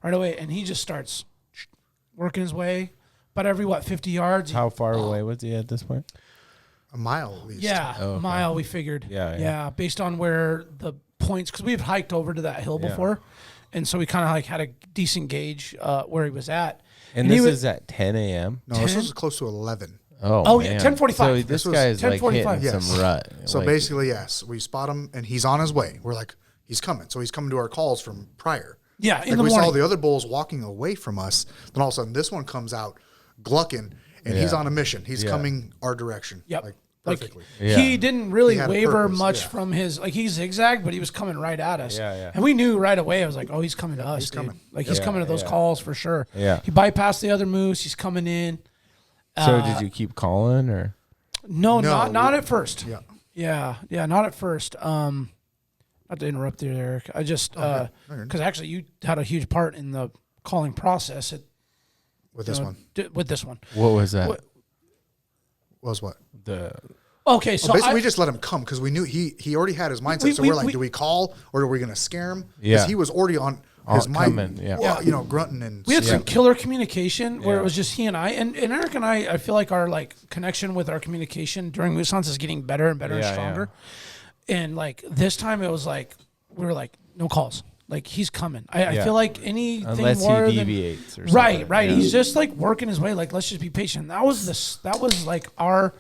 right away. And he just starts working his way, but every 50 yards. How far away was he at this point? A mile at least. Yeah, Oh, okay. mile, we figured. Yeah. Based on where the points, because we've hiked over to that hill before, and so we kind of like had a decent gauge where he was at. And this is at 10 a.m.? No, this was close to 11. Oh, man. yeah, 10:45. So This this was guy is like 10:45. hitting some rut. So Like, basically, yes, we spot him and he's on his way. We're like, he's coming. So he's coming to our calls from prior. Yeah, Like in the we morning. saw the other bulls walking away from us. Then all of a sudden, this one comes out glucking, and he's Yeah. on a mission. He's Yeah. coming our direction. Yep. Like Like, perfectly. Yeah. he didn't really He had a waver purpose, much yeah. from his, like he zigzagged, but he was coming right at us. Yeah. And we knew right away. I was like, oh, he's coming to us, He's dude. coming. Like he's Yeah, coming to those yeah. calls for sure. Yeah. He bypassed the other moose. He's coming in. So did you keep calling or? No, No, not we- at first. Yeah. Yeah, not at first. Not to interrupt you, Eric. I just because actually you had a huge part in the calling process. With this one. With this one. What was that? What- Was what? Okay, so Basically, we just let him come because we knew he already had his mindset. So we're like, do we call or are we going to scare him? Yeah. Because he was already on his mind, coming, yeah. well, grunting and we had some Yeah. killer communication where Yeah. it was just he and I, and Eric and I feel like our like connection with our communication during moose hunts is getting better and better and Yeah, stronger. And like this time it was like we were like no calls, like he's coming. I Yeah. feel like anything Unless more he than deviates or something. right. Yeah. He's just like working his way. Like let's just be patient. That was like our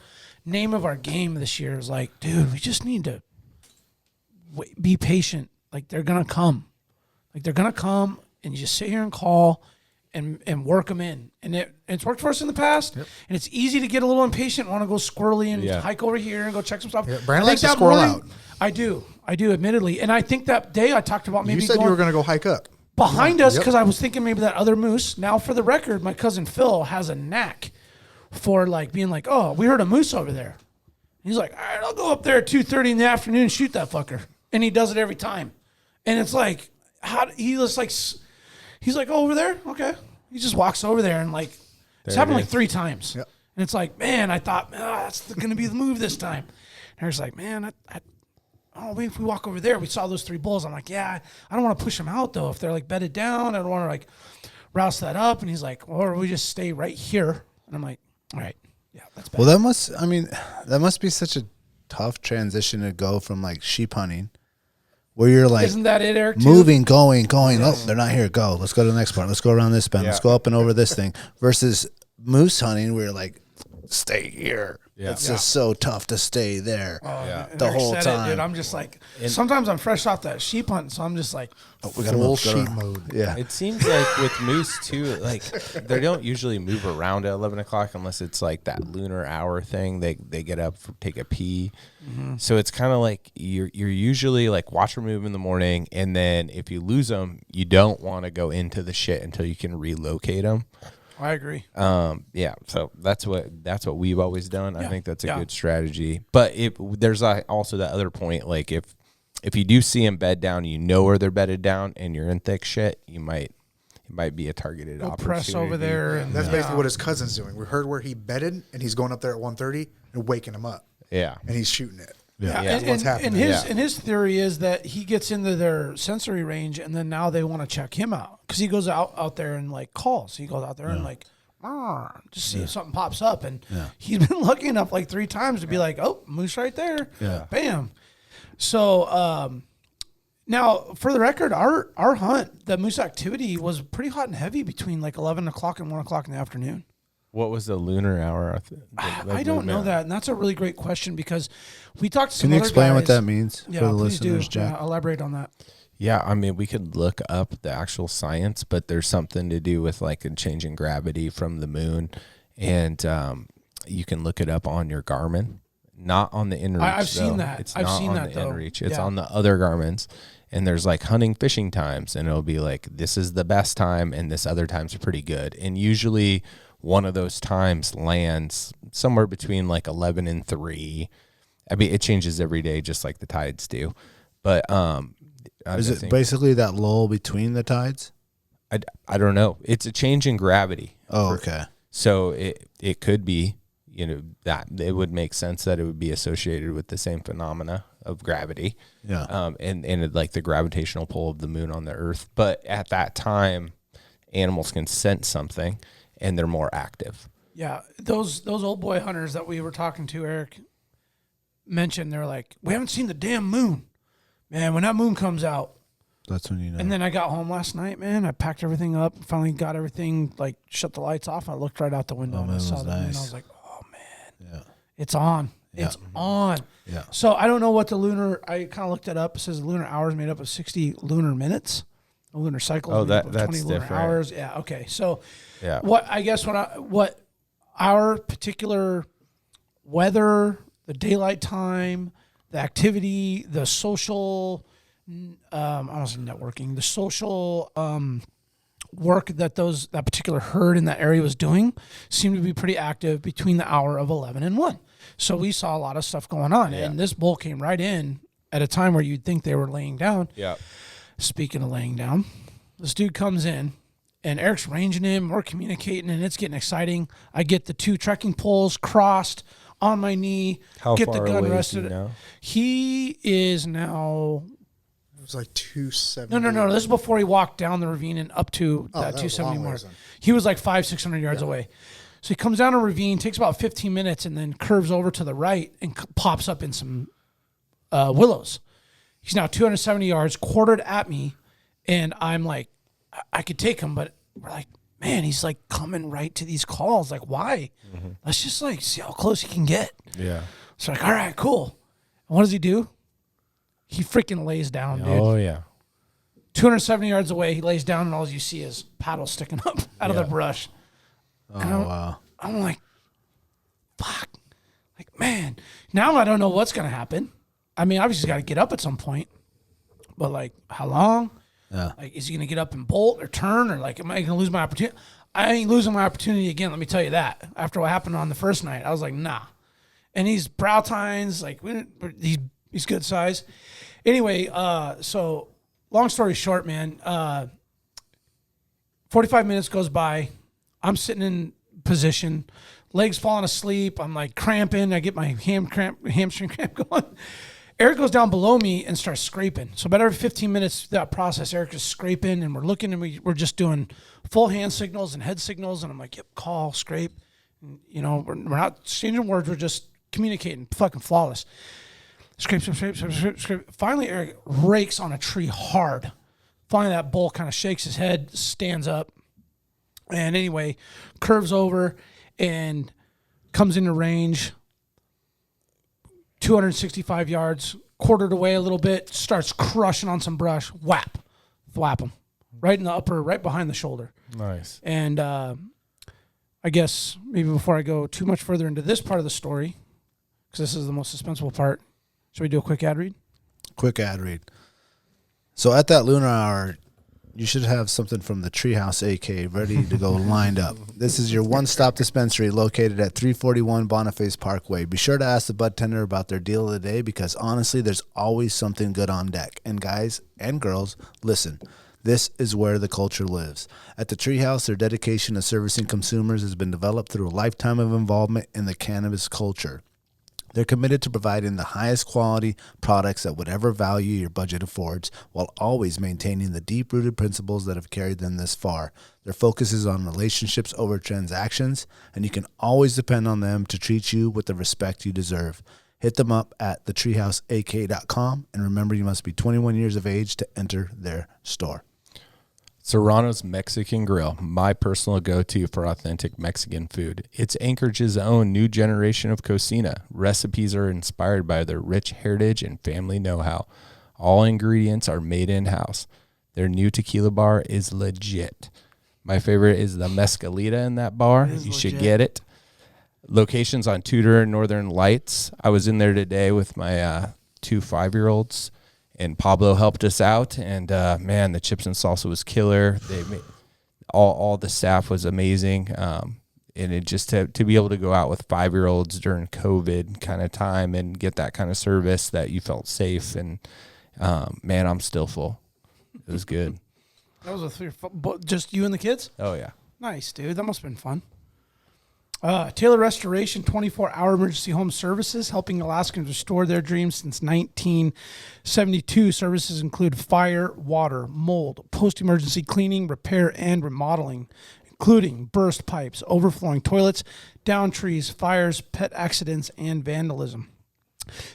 name of our game this year. Is like, dude, we just need to be patient. Like they're gonna come. And you just sit here and call and work them in. And it's worked for us in the past. Yep. And it's easy to get a little impatient, want to go squirrely and hike over here and go check some stuff. Yeah, Brandon I likes think to squirrel morning- out. I do, admittedly. And I think that day I talked about maybe you said going you were going to go hike up. behind us Yep. because I was thinking maybe that other moose. Now, for the record, my cousin Phil has a knack for like being like, oh, we heard a moose over there. He's like, all right, I'll go up there at 2:30 in the afternoon and shoot that fucker. And he does it every time. And it's like, he just like, he's like, oh, over there? Okay. He just walks over there and like, it's happened like 3 times. Yep. And it's like, man, I thought, that's going to be the move this time. And Eric's like, man, maybe if we walk over there, we saw those 3 bulls. I'm like, yeah, I don't want to push them out though. If they're like bedded down, I don't want to like rouse that up. And he's like, or we just stay right here. And I'm like, all right, yeah, that's bad. Well, that must be such a tough transition to go from like sheep hunting, where you're like Isn't that it, Eric? Too? moving, going. Oh, they're not here. Go. Let's go to the next part. Let's go around this bend. Let's go up and over this thing. Versus moose hunting, where you're like, stay here. Yeah. It's just so tough to stay there And the Eric whole said time. it, dude. I'm just like, sometimes I'm fresh off that sheep hunt, so I'm just like, We gotta Full move, sheep mode. Yeah. It seems like with moose too, like they don't usually move around at 11 o'clock unless it's like that lunar hour thing. They get up, take a pee. So it's kind of like you're usually like watch them move in the morning, and then if you lose them, you don't want to go into the shit until you can relocate them. I agree. Yeah, so that's what we've always done. I Yeah. think that's a Yeah. good strategy. But there's also that other point, like if you do see them bed down, you know where they're bedded down, and you're in thick shit, you might might be a targeted Go opportunity. press over there. And That's basically what his cousin's doing. We heard where he bedded, and he's going up there at 1:30 and waking him up. Yeah. And he's shooting it. Yeah. That's what's happening. And his theory is that he gets into their sensory range, and then now they want to check him out because he goes out there and like calls. He goes out there and like just see if something pops up. And he's been lucky enough like 3 times to be like, oh, moose right there. Yeah. Bam. So now for the record, our hunt, the moose activity was pretty hot and heavy between like 11 o'clock and 1 o'clock in the afternoon. What was the lunar hour? I don't know that, and that's a really great question because we talked to some Can you other explain guys. what that means Yeah, for the please listeners, do. Jack? Yeah, elaborate on that. Yeah, I mean, we could look up the actual science, but there's something to do with like a change in gravity from the moon, and you can look it up on your Garmin, not on the inReach. I've seen that. It's I've not seen on that, the though. inReach. It's Yeah. on the other Garmins, and there's like hunting, fishing times, and it'll be like this is the best time, and this other times are pretty good, and usually one of those times lands somewhere between like 11 and 3. I mean, it changes every day, just like the tides do. But Is it basically that lull between the tides? I don't know. It's a change in gravity. Oh, okay. So it could be, that it would make sense that it would be associated with the same phenomena of gravity. Yeah. And like the gravitational pull of the moon on the earth. But at that time, animals can sense something and they're more active. Yeah, those old boy hunters that we were talking to, Eric mentioned, they're like, we haven't seen the damn moon. Man, when that moon comes out. That's when you know. And then I got home last night, man. I packed everything up, finally got everything, like shut the lights off. I looked right out the window and I saw the moon. I was like, oh, man. Yeah. It's on. Yeah. It's on. Yeah. So I don't know what the lunar, I kind of looked it up. It says the lunar hour is made up of 60 lunar minutes. The lunar cycle is made up of 20 that's lunar different. hours. Yeah, okay. So Yeah. what our particular weather, the daylight time, the activity, the social, I don't say networking, the social work that that particular herd in that area was doing seemed to be pretty active between the hour of 11 and 1. So we saw a lot of stuff going on. Yeah. And this bull came right in at a time where you'd think they were laying down. Yeah. Speaking of laying down, this dude comes in, and Eric's ranging him. We're communicating, and it's getting exciting. I get the 2 trekking poles crossed on my knee. How get far the gun away is rested. he now? He is now. It was like 270. No. This is before he walked down the ravine and up to that that was a 270 long mark. ways then. He was like 500-600 yards away. So he comes down a ravine, takes about 15 minutes, and then curves over to the right and pops up in some willows. He's now 270 yards, quartered at me, and I'm like, I could take him, but we're like, man, he's like coming right to these calls. Like, why? Mm-hmm. Let's just like see how close he can get. Yeah. So like, all right, cool. And what does he do? He freaking lays down, dude. Oh, yeah. 270 yards away, he lays down, and all you see is paddles sticking up out of the brush. Oh, wow. I'm like, fuck. Like, man, now I don't know what's going to happen. I mean, obviously, he's got to get up at some point. But, like, how long? Yeah. Like, is he going to get up and bolt or turn? Or, like, am I going to lose my opportunity? I ain't losing my opportunity again, let me tell you that. After what happened on the first night, I was like, nah. And he's brow tines, like, he's good size. Anyway, so long story short, man, 45 minutes goes by. I'm sitting in position, legs falling asleep. I'm like cramping. I get my hamstring cramp going. Eric goes down below me and starts scraping. So about every 15 minutes through that process, Eric is scraping, and we're looking, and we're just doing full hand signals and head signals. And I'm like, yep, call, scrape. And, we're not exchanging words. We're just communicating, fucking flawless. Scrape. Finally, Eric rakes on a tree hard. Finally, that bull kind of shakes his head, stands up, and anyway, curves over and comes into range. 265 yards, quartered away a little bit, starts crushing on some brush. Thwap him right in the upper, right behind the shoulder. Nice. And I guess maybe before I go too much further into this part of the story, because this is the most suspenseful part, should we do a quick ad read? Quick ad read. So at that lunar hour, you should have something from the Treehouse AK ready to go lined up. This is your one-stop dispensary located at 341 Boniface Parkway. Be sure to ask the bud tender about their deal of the day because honestly, there's always something good on deck. And guys and girls, listen. This is where the culture lives. At the Treehouse, their dedication to servicing consumers has been developed through a lifetime of involvement in the cannabis culture. They're committed to providing the highest quality products at whatever value your budget affords, while always maintaining the deep-rooted principles that have carried them this far. Their focus is on relationships over transactions, and you can always depend on them to treat you with the respect you deserve. Hit them up at thetreehouseak.com, and remember, you must be 21 years of age to enter their store. Serrano's Mexican Grill, my personal go-to for authentic Mexican food. It's Anchorage's own new generation of cocina. Recipes are inspired by their rich heritage and family know-how. All ingredients are made in-house. Their new tequila bar is legit. My favorite is the mezcalita in that bar. You should get it. Locations on Tudor and Northern Lights. I was in there today with my 2 5-year-olds. And Pablo helped us out, and man, the chips and salsa was killer. They made, all the staff was amazing, and it just to be able to go out with 5-year-olds during COVID kind of time and get that kind of service that you felt safe, and man, I'm still full. It was good. That was just you and the kids? Oh yeah, nice, dude. That must have been fun. Taylor Restoration, 24-hour emergency home services, helping Alaskans restore their dreams since 1972. Services include fire, water, mold, post-emergency cleaning, repair, and remodeling, including burst pipes, overflowing toilets, down trees, fires, pet accidents, and vandalism.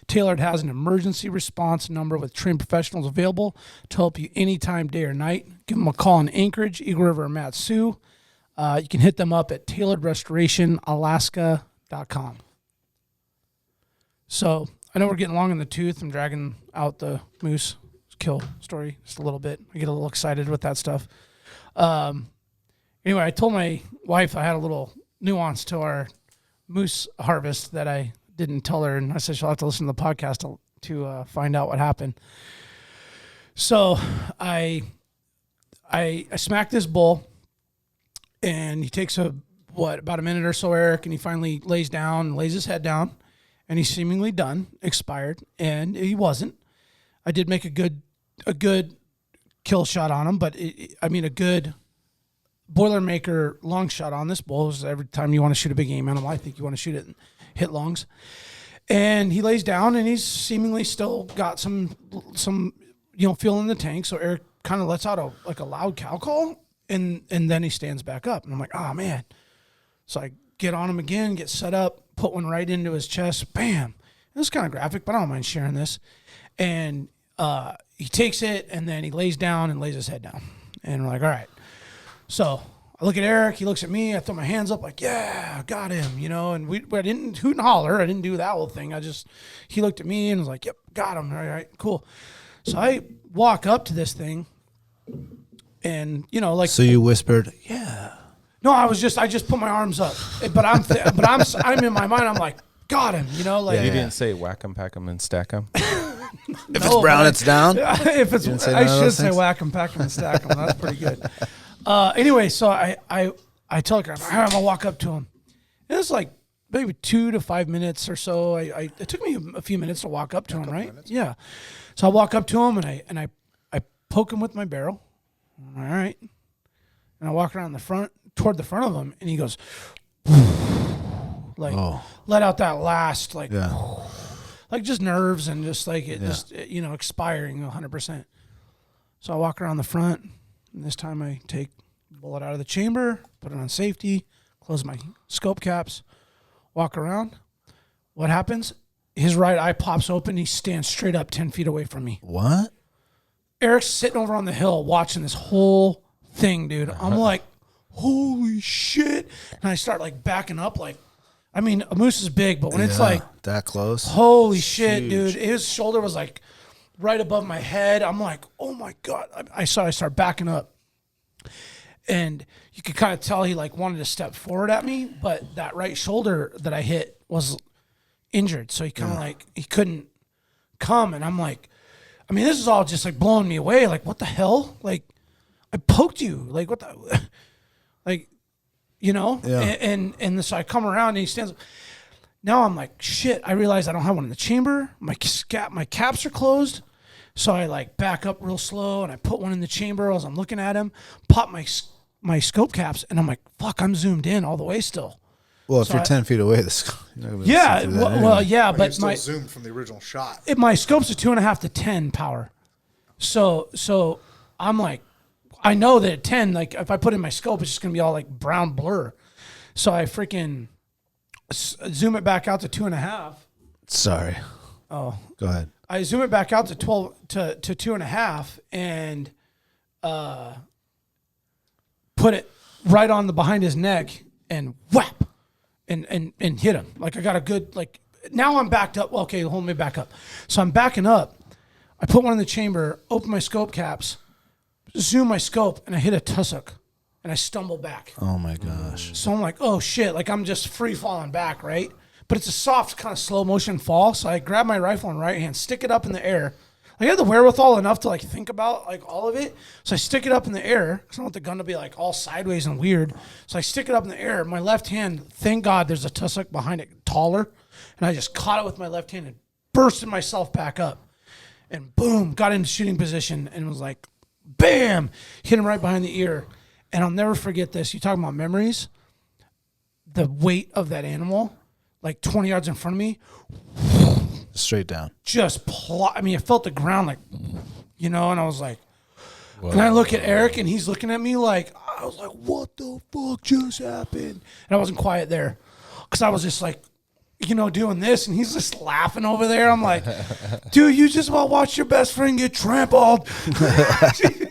Tailored has an emergency response number with trained professionals available to help you anytime, day or night. Give them a call in Anchorage, Eagle River, or Mat-Su. You can hit them up at tailoredrestorationalaska.com. So I know we're getting long in the tooth. I'm dragging out the moose kill story just a little bit. I get a little excited with that stuff. Anyway, I told my wife I had a little nuance to our moose harvest that I didn't tell her, and I said she'll have to listen to the podcast to find out what happened. So I smacked this bull. And he takes about a minute or so, Eric, and he finally lays down and lays his head down, and he's seemingly done, expired, and he wasn't. I did make a good kill shot on him, but a good Boilermaker long shot on this bull. Every time you want to shoot a big game animal, I think you want to shoot it and hit longs. And he lays down, and he's seemingly still got some fuel in the tank. So Eric kind of lets out a loud cow call. And then he stands back up. And I'm like, oh, man. So I get on him again, get set up, put one right into his chest. Bam. It was kind of graphic, but I don't mind sharing this. And he takes it, and then he lays down and lays his head down. And we're like, all right. So I look at Eric. He looks at me. I throw my hands up like, yeah, got him, And I didn't hoot and holler. I didn't do that whole thing. He looked at me and was like, yep, got him. All right, cool. So I walk up to this thing. And so you whispered, yeah. No, I just put my arms up, but I'm in my mind. I'm like, got him, You didn't say whackem, packem, and stackem. If it's brown, it's down. If it's, I should say whackem, packem, and stackem. That's pretty good. Anyway, so I tell her I'm gonna walk up to him. It was like maybe 2 to 5 minutes or so. It took me a few minutes to walk up to him, right? Minutes. Yeah. So I walk up to him and I poke him with my barrel. All right. And I walk around toward the front of him, and he goes, let out that last, just nerves and just expiring 100%. So I walk around the front, and this time I take the bullet out of the chamber, put it on safety, close my scope caps, walk around. What happens? His right eye pops open. He stands straight up 10 feet away from me. What? Eric's sitting over on the hill watching this whole thing, dude. I'm like, holy shit. And I start backing up. A moose is big, but when it's that close, holy shit, huge. Dude. His shoulder was right above my head. I'm like, oh my God. I start backing up. And you could kind of tell he wanted to step forward at me, but that right shoulder that I hit was injured. So he kind of he couldn't come. And I'm like, this is all just blowing me away. What the hell? I poked you. What the, Yeah. And so I come around and he stands. Now I'm like, shit. I realize I don't have one in the chamber. My caps are closed. So I like back up real slow and I put one in the chamber as I'm looking at him, pop my scope caps, and I'm like, fuck, I'm zoomed in all the way still. Well, if So you're I- 10 feet away, Yeah, well, yeah, But but you still zoomed from the original shot. my scope's a 2.5 to 10 power. So I'm like, I know that at 10, like if I put in my scope, it's just gonna be all like brown blur. So I freaking zoom it back out to 2.5. Sorry. Oh, Go ahead. I zoom it back out to 12 to 2.5 and put it right on the behind his neck and whap and hit him. Like I got a good, like now I'm backed up. Well, okay, hold me back up. So I'm backing up. I put one in the chamber, open my scope caps, zoom my scope, and I hit a tussock and I stumble back. Oh my gosh. So I'm like, oh shit, like I'm just free falling back, right? But it's a soft kind of slow motion fall. So I grab my rifle in right hand, stick it up in the air. Like, I had the wherewithal enough to like think about like all of it. So I stick it up in the air because I don't want the gun to be like all sideways and weird. So I stick it up in the air. My left hand, thank God there's a tussock behind it taller. And I just caught it with my left hand and bursted myself back up. And boom, got into shooting position and was like, bam, hit him right behind the ear. And I'll never forget this. You talking about memories? The weight of that animal, like 20 yards in front of me, Straight down. just I mean, I felt the ground like, and I was like, and I look at Eric and he's looking at me like, I was like, what the fuck just happened? And I wasn't quiet there because I was just like, doing this, and he's just laughing over there. I'm like, dude, you just about watched your best friend get trampled.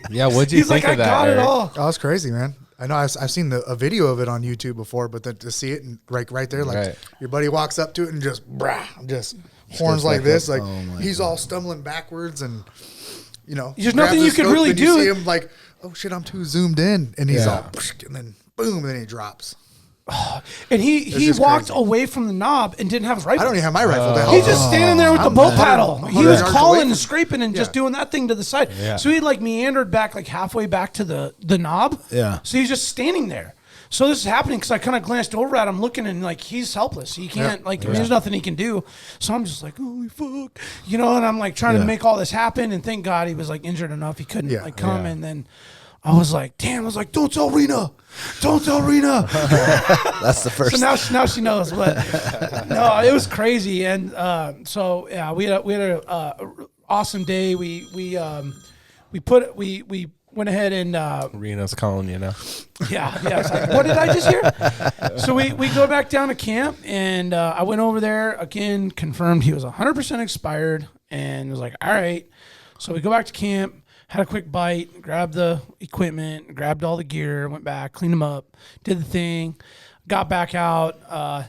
Yeah, what'd you He's think like, of that, I got it Eric? all. Oh, that's crazy, man. I know I've seen a video of it on YouTube before, but then to see it and right there, like Right. your buddy walks up to it and just horns like this, like Oh my he's all stumbling backwards and There's grabs nothing the you could scope really and do. You see him like, oh shit, I'm too zoomed in, and he's Yeah. all and then boom, and then he drops. And he just walked crazy. away from the knob and didn't have his rifle. I don't even have my rifle down. He's just standing there with the I'm bow 100 paddle. He 100 was yards calling away and from- scraping and just doing that thing to the side. Yeah. So he like meandered back like halfway back to the knob. Yeah. So he's just standing there. So this is happening because I kind of glanced over at him looking and like he's helpless. He can't there's nothing he can do. So I'm just like, holy fuck. And I'm like trying to make all this happen. And thank God he was like injured enough. He couldn't like come. And then I was like, damn, I was like, don't tell Rena. Don't tell Rena. That's the first. So now she knows, but no, it was crazy, and so yeah, we had a awesome day. We went ahead and Reno's calling you now. yeah. It's like, what did I just hear? So we go back down to camp, and I went over there again, confirmed he was 100% expired, and was like, all right. So we go back to camp. Had a quick bite, grabbed the equipment, grabbed all the gear, went back, cleaned them up, did the thing, got back out.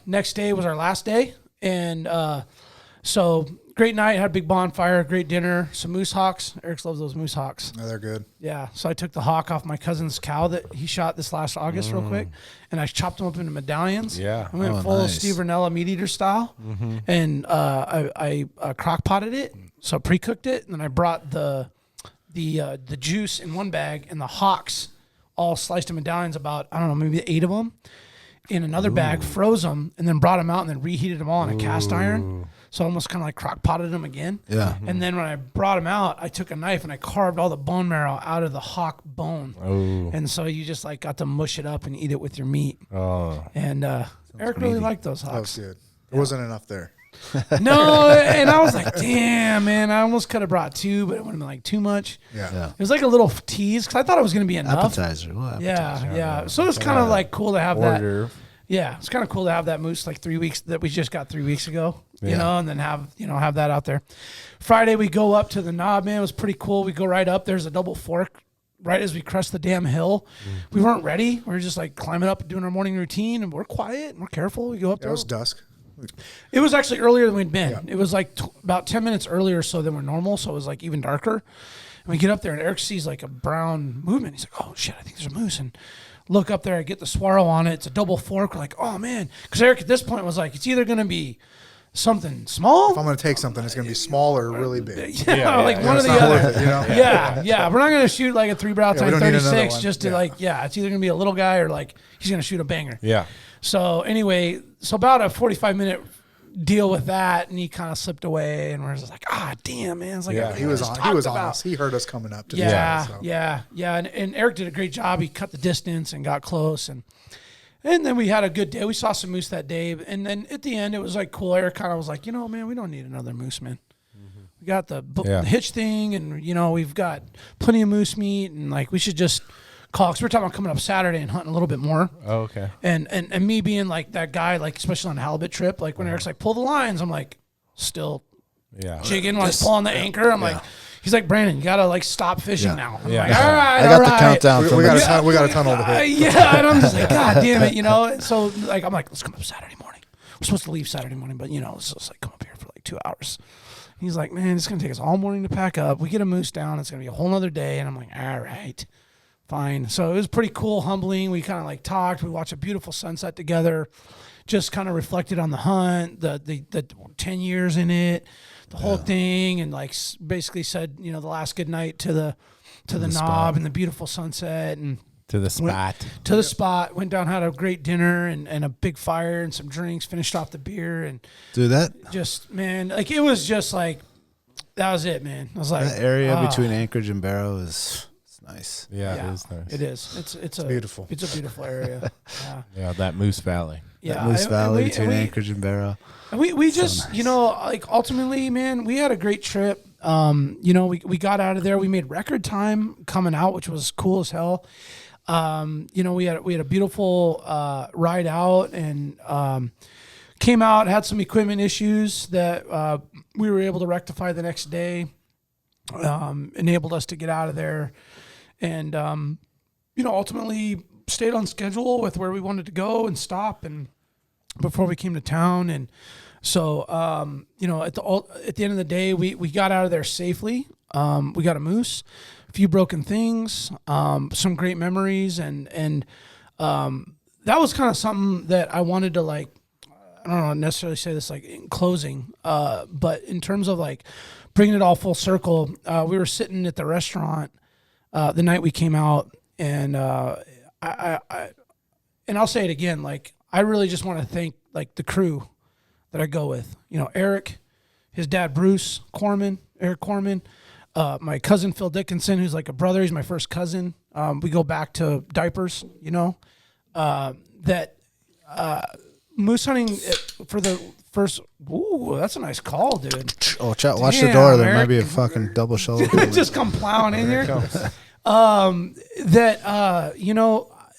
Next day was our last day. And so great night, had a big bonfire, great dinner, some moose hawks. Eric loves those moose hawks. Oh, they're good. Yeah. So I took the hawk off my cousin's cow that he shot this last August real quick, and I chopped them up into medallions. Yeah. I went Oh, full nice. Steve Ranella meat eater style, and I crock potted it, so pre-cooked it, and then I brought the juice in one bag and the hawks all sliced in medallions, about, I don't know, maybe 8 of them, in another bag, froze them, and then brought them out and then reheated them all in a cast iron. So almost kind of like crock potted them again. Yeah. And then when I brought them out, I took a knife and I carved all the bone marrow out of the hawk bone. Oh. And so you just like got to mush it up and eat it with your meat. Oh. And Eric really liked those That was hawks. good. There wasn't enough there. No, and I was like, damn, man, I almost could have brought 2, but it would have been like too much. Yeah. It was like a little tease because I thought it was going to be enough. Appetizer. Well, Yeah. So it's kind of like cool to have that. Order. Yeah, it's kind of cool to have that moose like 3 weeks that we just got 3 weeks ago, and then have that out there. Friday we go up to the knob, man. It was pretty cool. We go right up. There's a double fork right as we crest the damn hill. We weren't ready. We were just like climbing up and doing our morning routine, and we're quiet and we're careful. We go up It there. was dusk. It was actually earlier than we'd been. Yeah. It was like about 10 minutes earlier or so than we're normal, so it was like even darker. And we get up there, and Eric sees like a brown movement. He's like, oh, shit, I think there's a moose. And look up there, I get the Swaro on it. It's a double fork. We're like, oh, man. Because Eric at this point was like, it's either going to be something small. If I'm going to take something, it's going to be small or really big. Like one or It's the not other. worth it, you know? Yeah. We're not going to shoot like a 3-barrel we time don't need another 36 one. just to it's either going to be a little guy or like he's going to shoot a banger. Yeah. So anyway, about a 45-minute deal with that, and he kind of slipped away, and we're just like, damn, man. It's like, he was on us. He heard us coming up. Yeah. And Eric did a great job. He cut the distance and got close, and then we had a good day. We saw some moose that day, and then at the end, it was like cool. Eric kind of was like, man, we don't need another moose, man. We got the hitch thing, and we've got plenty of moose meat, and like we should just call, because we're talking about coming up Saturday and hunting a little bit more. Oh, okay. And me being like that guy, like especially on the halibut trip, like when Eric's like pull the lines, I'm like still jigging when I was pulling the anchor. I'm like, he's like, Brandon, you gotta like stop fishing now. I'm like, all right, I got the countdown. We got a tunnel to hit. And I'm just like, God damn it, And so like I'm like, let's come up Saturday morning. We're supposed to leave Saturday morning, but let's just like come up here for like 2 hours. He's like, man, it's gonna take us all morning to pack up. We get a moose down, it's gonna be a whole nother day. And I'm like, all right, fine. So it was pretty cool, humbling. We kind of like talked. We watched a beautiful sunset together. Just kind of reflected on the hunt, the 10 years in it, the whole thing, and like basically said, the last good night to the knob spot. And the beautiful sunset, and to the spot. Went down, had a great dinner and a big fire and some drinks. Finished off the beer, and dude, that just, man, like it was just like that was it, man. I was like, that area between Anchorage and Barrow is nice. Yeah, it is nice. It is. It's beautiful. It's a beautiful area. Yeah, that Moose Valley. Yeah, Moose Valley between Anchorage and Barrow. And we just, nice. Like ultimately, man, we had a great trip. We got out of there. We made record time coming out, which was cool as hell. We had a beautiful ride out, and came out, had some equipment issues that we were able to rectify the next day. Enabled us to get out of there, and ultimately stayed on schedule with where we wanted to go and stop, and before we came to town. And so at the end of the day, we got out of there safely. We got a moose, a few broken things, some great memories, and that was kind of something that I wanted to, like, I don't know necessarily say this like in closing, but in terms of like bringing it all full circle, we were sitting at the restaurant the night we came out, and I'll say it again, like I really just want to thank like the crew that I go with. Eric, his dad Bruce Korman, Eric Korman, my cousin Phil Dickinson, who's like a brother. He's my first cousin. We go back to diapers. Moose hunting for the first. Ooh, that's a nice call, dude. Oh, chat! Watch the door. There might be a fucking double shoulder. Just come plowing in here.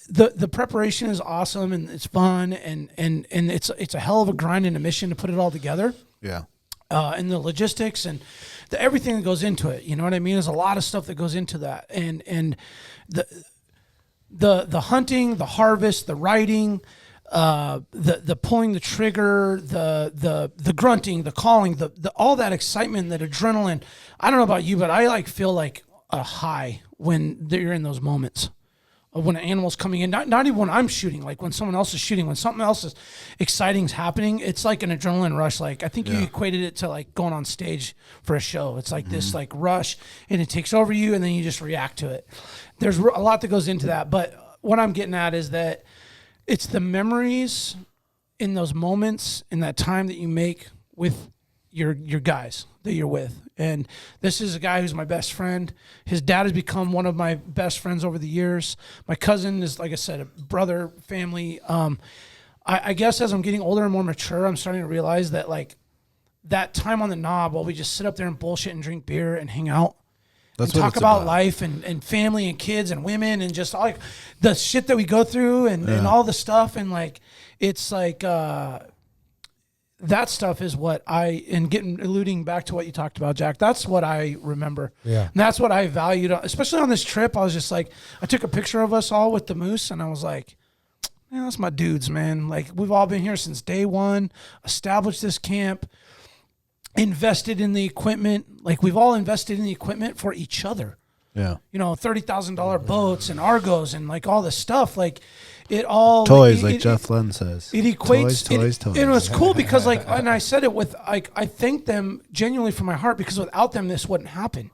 The preparation is awesome, and it's fun, and it's a hell of a grind and a mission to put it all together. Yeah. And the logistics and everything that goes into it. You know what I mean? There's a lot of stuff that goes into that, and the hunting, the harvest, the riding. The pulling the trigger, the grunting, the calling, the all that excitement, that adrenaline. I don't know about you, but I like feel like a high when you're in those moments of when an animal's coming in. Not even when I'm shooting, like when someone else is shooting, when something else is exciting's happening. It's like an adrenaline rush. Like I think you equated it to like going on stage for a show. It's like this like rush, and it takes over you, and then you just react to it. There's a lot that goes into that, but what I'm getting at is that it's the memories in those moments, in that time that you make with your guys that you're with. And this is a guy who's my best friend. His dad has become one of my best friends over the years. My cousin is, like I said, a brother, family. I guess as I'm getting older and more mature, I'm starting to realize that like that time on the knob while we just sit up there and bullshit and drink beer and hang out, and talk about life and family and kids and women and just like the shit that we go through and all the stuff. And like, it's like, that stuff is what alluding back to what you talked about, Jack, that's what I remember. Yeah. And that's what I valued, especially on this trip. I was just like, I took a picture of us all with the moose, and I was like, man, that's my dudes, man. Like we've all been here since day one, established this camp, invested in the equipment. Like we've all invested in the equipment for each other. Yeah. $30,000 boats and Argos and like all this stuff. Like it all toys, like Jeff Lund says. It equates toys. And it's cool because like, and I said it with like, I thank them genuinely from my heart, because without them, this wouldn't happen.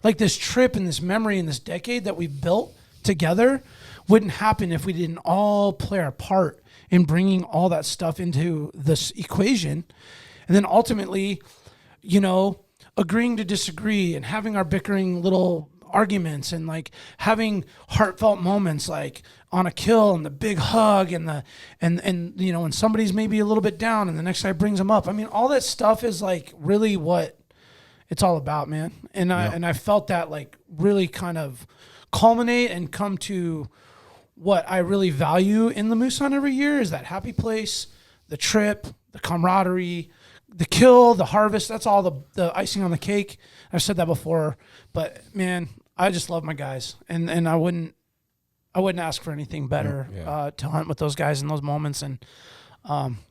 Like this trip and this memory and this decade that we've built together wouldn't happen if we didn't all play our part in bringing all that stuff into this equation. And then ultimately, you know, agreeing to disagree and having our bickering little arguments and like having heartfelt moments like on a kill and the big hug and the and you know, when somebody's maybe a little bit down and the next guy brings them up. I mean, all that stuff is like really what it's all about, man. And I felt that like really kind of culminate and come to what I really value in the moose hunt every year is that happy place, the trip, the camaraderie, the kill, the harvest. That's all the icing on the cake. I've said that before, but man, I just love my guys, and I wouldn't ask for anything better to hunt with those guys in those moments. And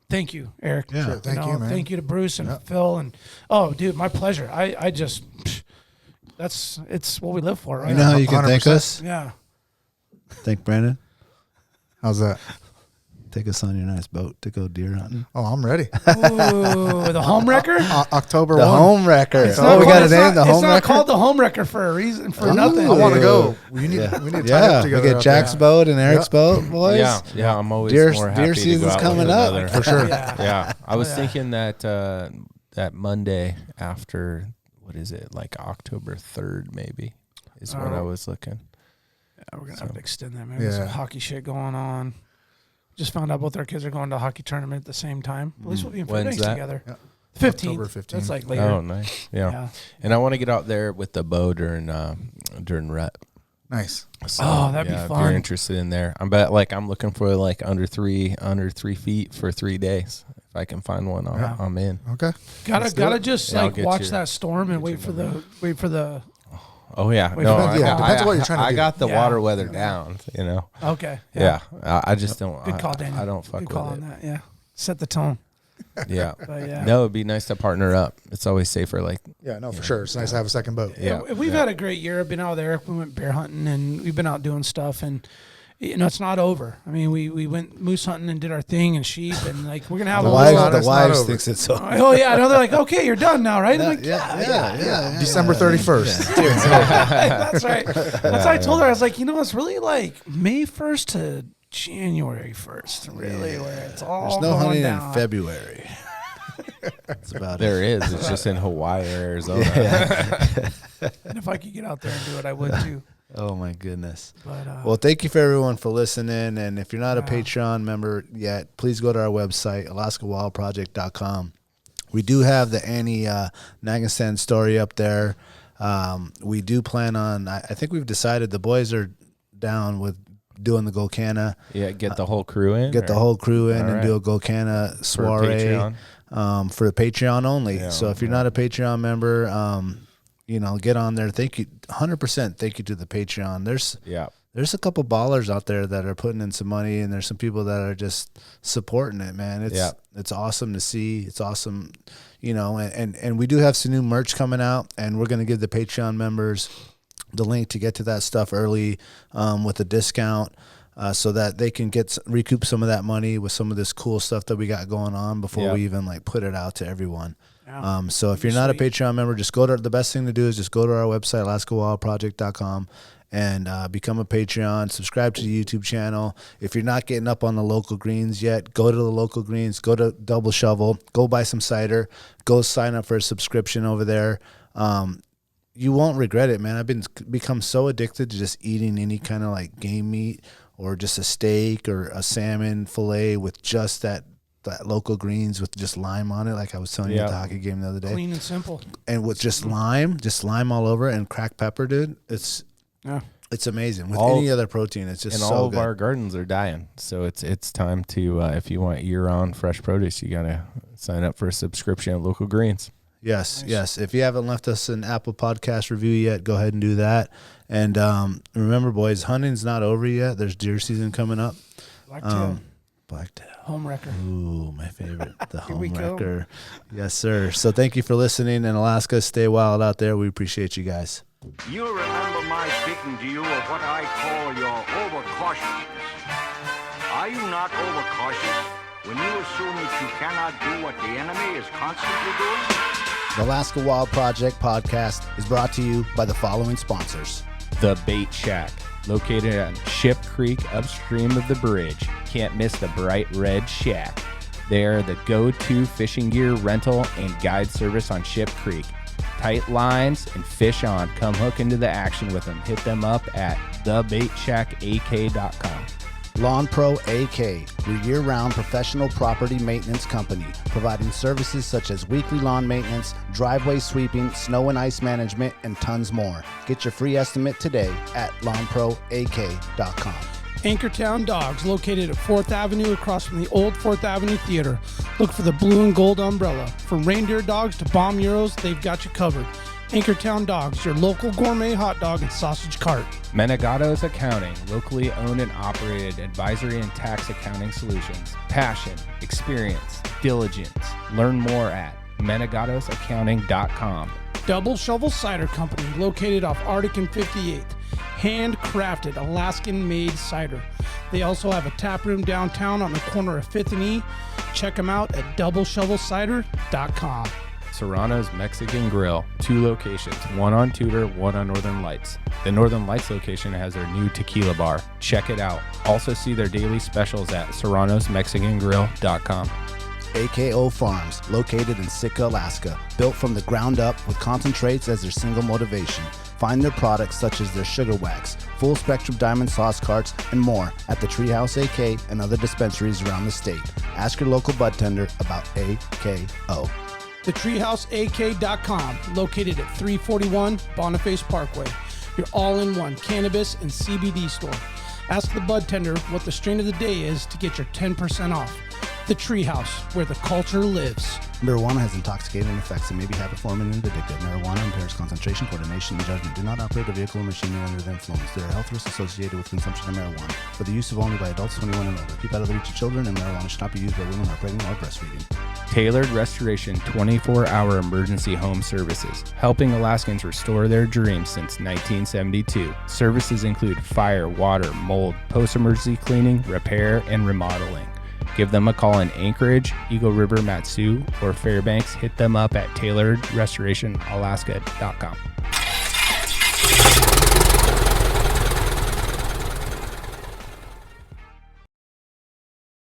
thank you, Eric. Yeah, sure, thank you, man. Thank you to Bruce and Phil. And oh, dude, my pleasure. I just it's what we live for, right? You know how you can 100%. thank us? Yeah. Thank Brandon. How's that? Take us on your nice boat to go deer hunting. Oh, I'm ready. Ooh, the home wrecker. October The 1. home wrecker. It's Oh, not we called- got a it's name. not- The it's home not wrecker. called the home wrecker for a reason, for nothing. I want to go. We need to tie up Yeah, we together. get out Jack's there. boat and Eric's boat, boys. Yeah, I'm always Deer- more deer happy to season's go out coming with up. another. For sure. Yeah, I was thinking that that Monday after, what is it, like October 3rd maybe, is when I was looking. Yeah, we're gonna have to extend that, man. There's some hockey shit going on. Just found out both our kids are going to a hockey tournament at the same time. At least we'll be in When's Phoenix that? together. Yeah. 15th. October 15th. That's like later. Oh, nice. Yeah. And I want to get out there with the bow during rut. Nice. So, Oh, that'd be If fun. you're interested in there, I'm looking for like under 3 feet for 3 days. If I can find one, I'm in. Okay. Gotta just Yeah, I'll like get watch your- that storm and wait for the. Oh yeah, Wait, no, depends- yeah, depends on what you're trying to I do. got the Yeah. water weather down. You know. Okay. Yeah, I just don't. Good call, Daniel. I don't fuck Good call with on that. Yeah. Set the tone. Yeah. But yeah. No, it'd be nice to partner up. It's always safer. Like, Yeah, no, for sure. It's nice to have a second boat. yeah, We've had a great year. I've been out there. We went bear hunting and we've been out doing stuff and. You know, it's not over. I mean, we went moose hunting and did our thing and sheep and like we're gonna have The a wives, little. the It's not wives over. thinks it's so. Oh yeah, I know. They're like, okay, you're done now, right? I'm like, yeah. December 31st. That's right. That's what I told her. I was like, you know, it's really like May 1st to January 1st, really, where it's all There's no going hunting down. in February. That's about there is. It's just in Hawaii or Arizona. And if I could get out there and do it, I would too. Oh my goodness. But Well, thank you for everyone for listening. And if you're not a Patreon member yet, please go to our website, alaskawildproject.com. We do have the Annie Nagastan story up there. We do plan on, I think we've decided the boys are down with doing the Golcana. Yeah, get the whole crew in. Get the whole crew in All and right. do a Golcana for soiree Patreon. for the Patreon only. Yeah, So if you're not a Patreon member, you know, get on there. Thank you, 100%. Thank you to the Patreon. There's a couple ballers out there that are putting in some money, and there's some people that are just supporting it, man. It's awesome to see. It's awesome, you know, and we do have some new merch coming out, and we're going to give the Patreon members the link to get to that stuff early with a discount so that they can recoup some of that money with some of this cool stuff that we got going on before we even like put it out to everyone. So if you're not a Patreon member, just go to the best thing to do is just go to our website, alaskawildproject.com, and become a Patreon. Subscribe to the YouTube channel. If you're not getting up on the local greens yet, go to the local greens, go to Double Shovel, go buy some cider, go sign up for a subscription over there. You won't regret it, man. I've become so addicted to just eating any kind of like game meat or just a steak or a salmon fillet with just that local greens with just lime on it, like I was telling you at the hockey game the other day. Clean and simple. And with just lime all over it and cracked pepper, dude. It's amazing. With any other protein, it's just and so all good. of our gardens are dying, so it's time to if you want year-round fresh produce, you gotta sign up for a subscription at Local Greens. Yes. If you haven't left us an Apple Podcast review yet, go ahead and do that. And remember, boys, hunting's not over yet. There's deer season coming up. Blacktail. Home wrecker. Ooh, my favorite. The Here we home go. wrecker. Yes, sir. So thank you for listening in Alaska. Stay wild out there. We appreciate you guys. You'll remember my speaking to you of what I call your overcautiousness. Are you not overcautious when you assume that you cannot do what the enemy is constantly doing? The Alaska Wild Project podcast is brought to you by the following sponsors. The Bait Shack, located on Ship Creek upstream of the bridge. Can't miss the bright red shack. They are the go-to fishing gear rental and guide service on Ship Creek. Tight lines and fish on. Come hook into the action with them. Hit them up at thebaitshackak.com. Lawn Pro AK, your year-round professional property maintenance company, providing services such as weekly lawn maintenance, driveway sweeping, snow and ice management, and tons more. Get your free estimate today at lawnproak.com. Anchortown Dogs, located at 4th Avenue across from the old 4th Avenue Theater. Look for the blue and gold umbrella. From reindeer dogs to bomb euros, they've got you covered. Anchortown Dogs, your local gourmet hot dog and sausage cart. Menegato's Accounting, locally owned and operated advisory and tax accounting solutions. Passion, experience, diligence. Learn more at menegatosaccounting.com. Double Shovel Cider Company, located off Arctic and 58th. Handcrafted Alaskan-made cider. They also have a tap room downtown on the corner of 5th and E. Check them out at doubleshovelcider.com. Serrano's Mexican Grill, 2 locations, one on Tudor, one on Northern Lights. The Northern Lights location has their new tequila bar. Check it out. Also see their daily specials at serranosmexicangrill.com. AKO Farms, located in Sitka, Alaska, built from the ground up with concentrates as their single motivation. Find their products such as their sugar wax, full spectrum diamond sauce carts, and more at the Treehouse AK and other dispensaries around the state. Ask your local bud tender about AKO. TheTreehouseAK.com, located at 341 Boniface Parkway. Your all-in-one cannabis and CBD store. Ask the bud tender what the strain of the day is to get your 10% off. The Treehouse, where the culture lives. Marijuana has intoxicating effects and may be habit-forming and addictive. Marijuana impairs concentration, coordination, and judgment. Do not operate a vehicle or machinery under the influence. There are health risks associated with consumption of marijuana, for the use of only by adults 21 and older. Keep out of the reach of children, and marijuana should not be used by women who are pregnant or breastfeeding. Tailored Restoration 24-hour emergency home services, helping Alaskans restore their dreams since 1972. Services include fire, water, mold, post-emergency cleaning, repair, and remodeling. Give them a call in Anchorage, Eagle River, Matsu, or Fairbanks. Hit them up at tailoredrestorationalaska.com.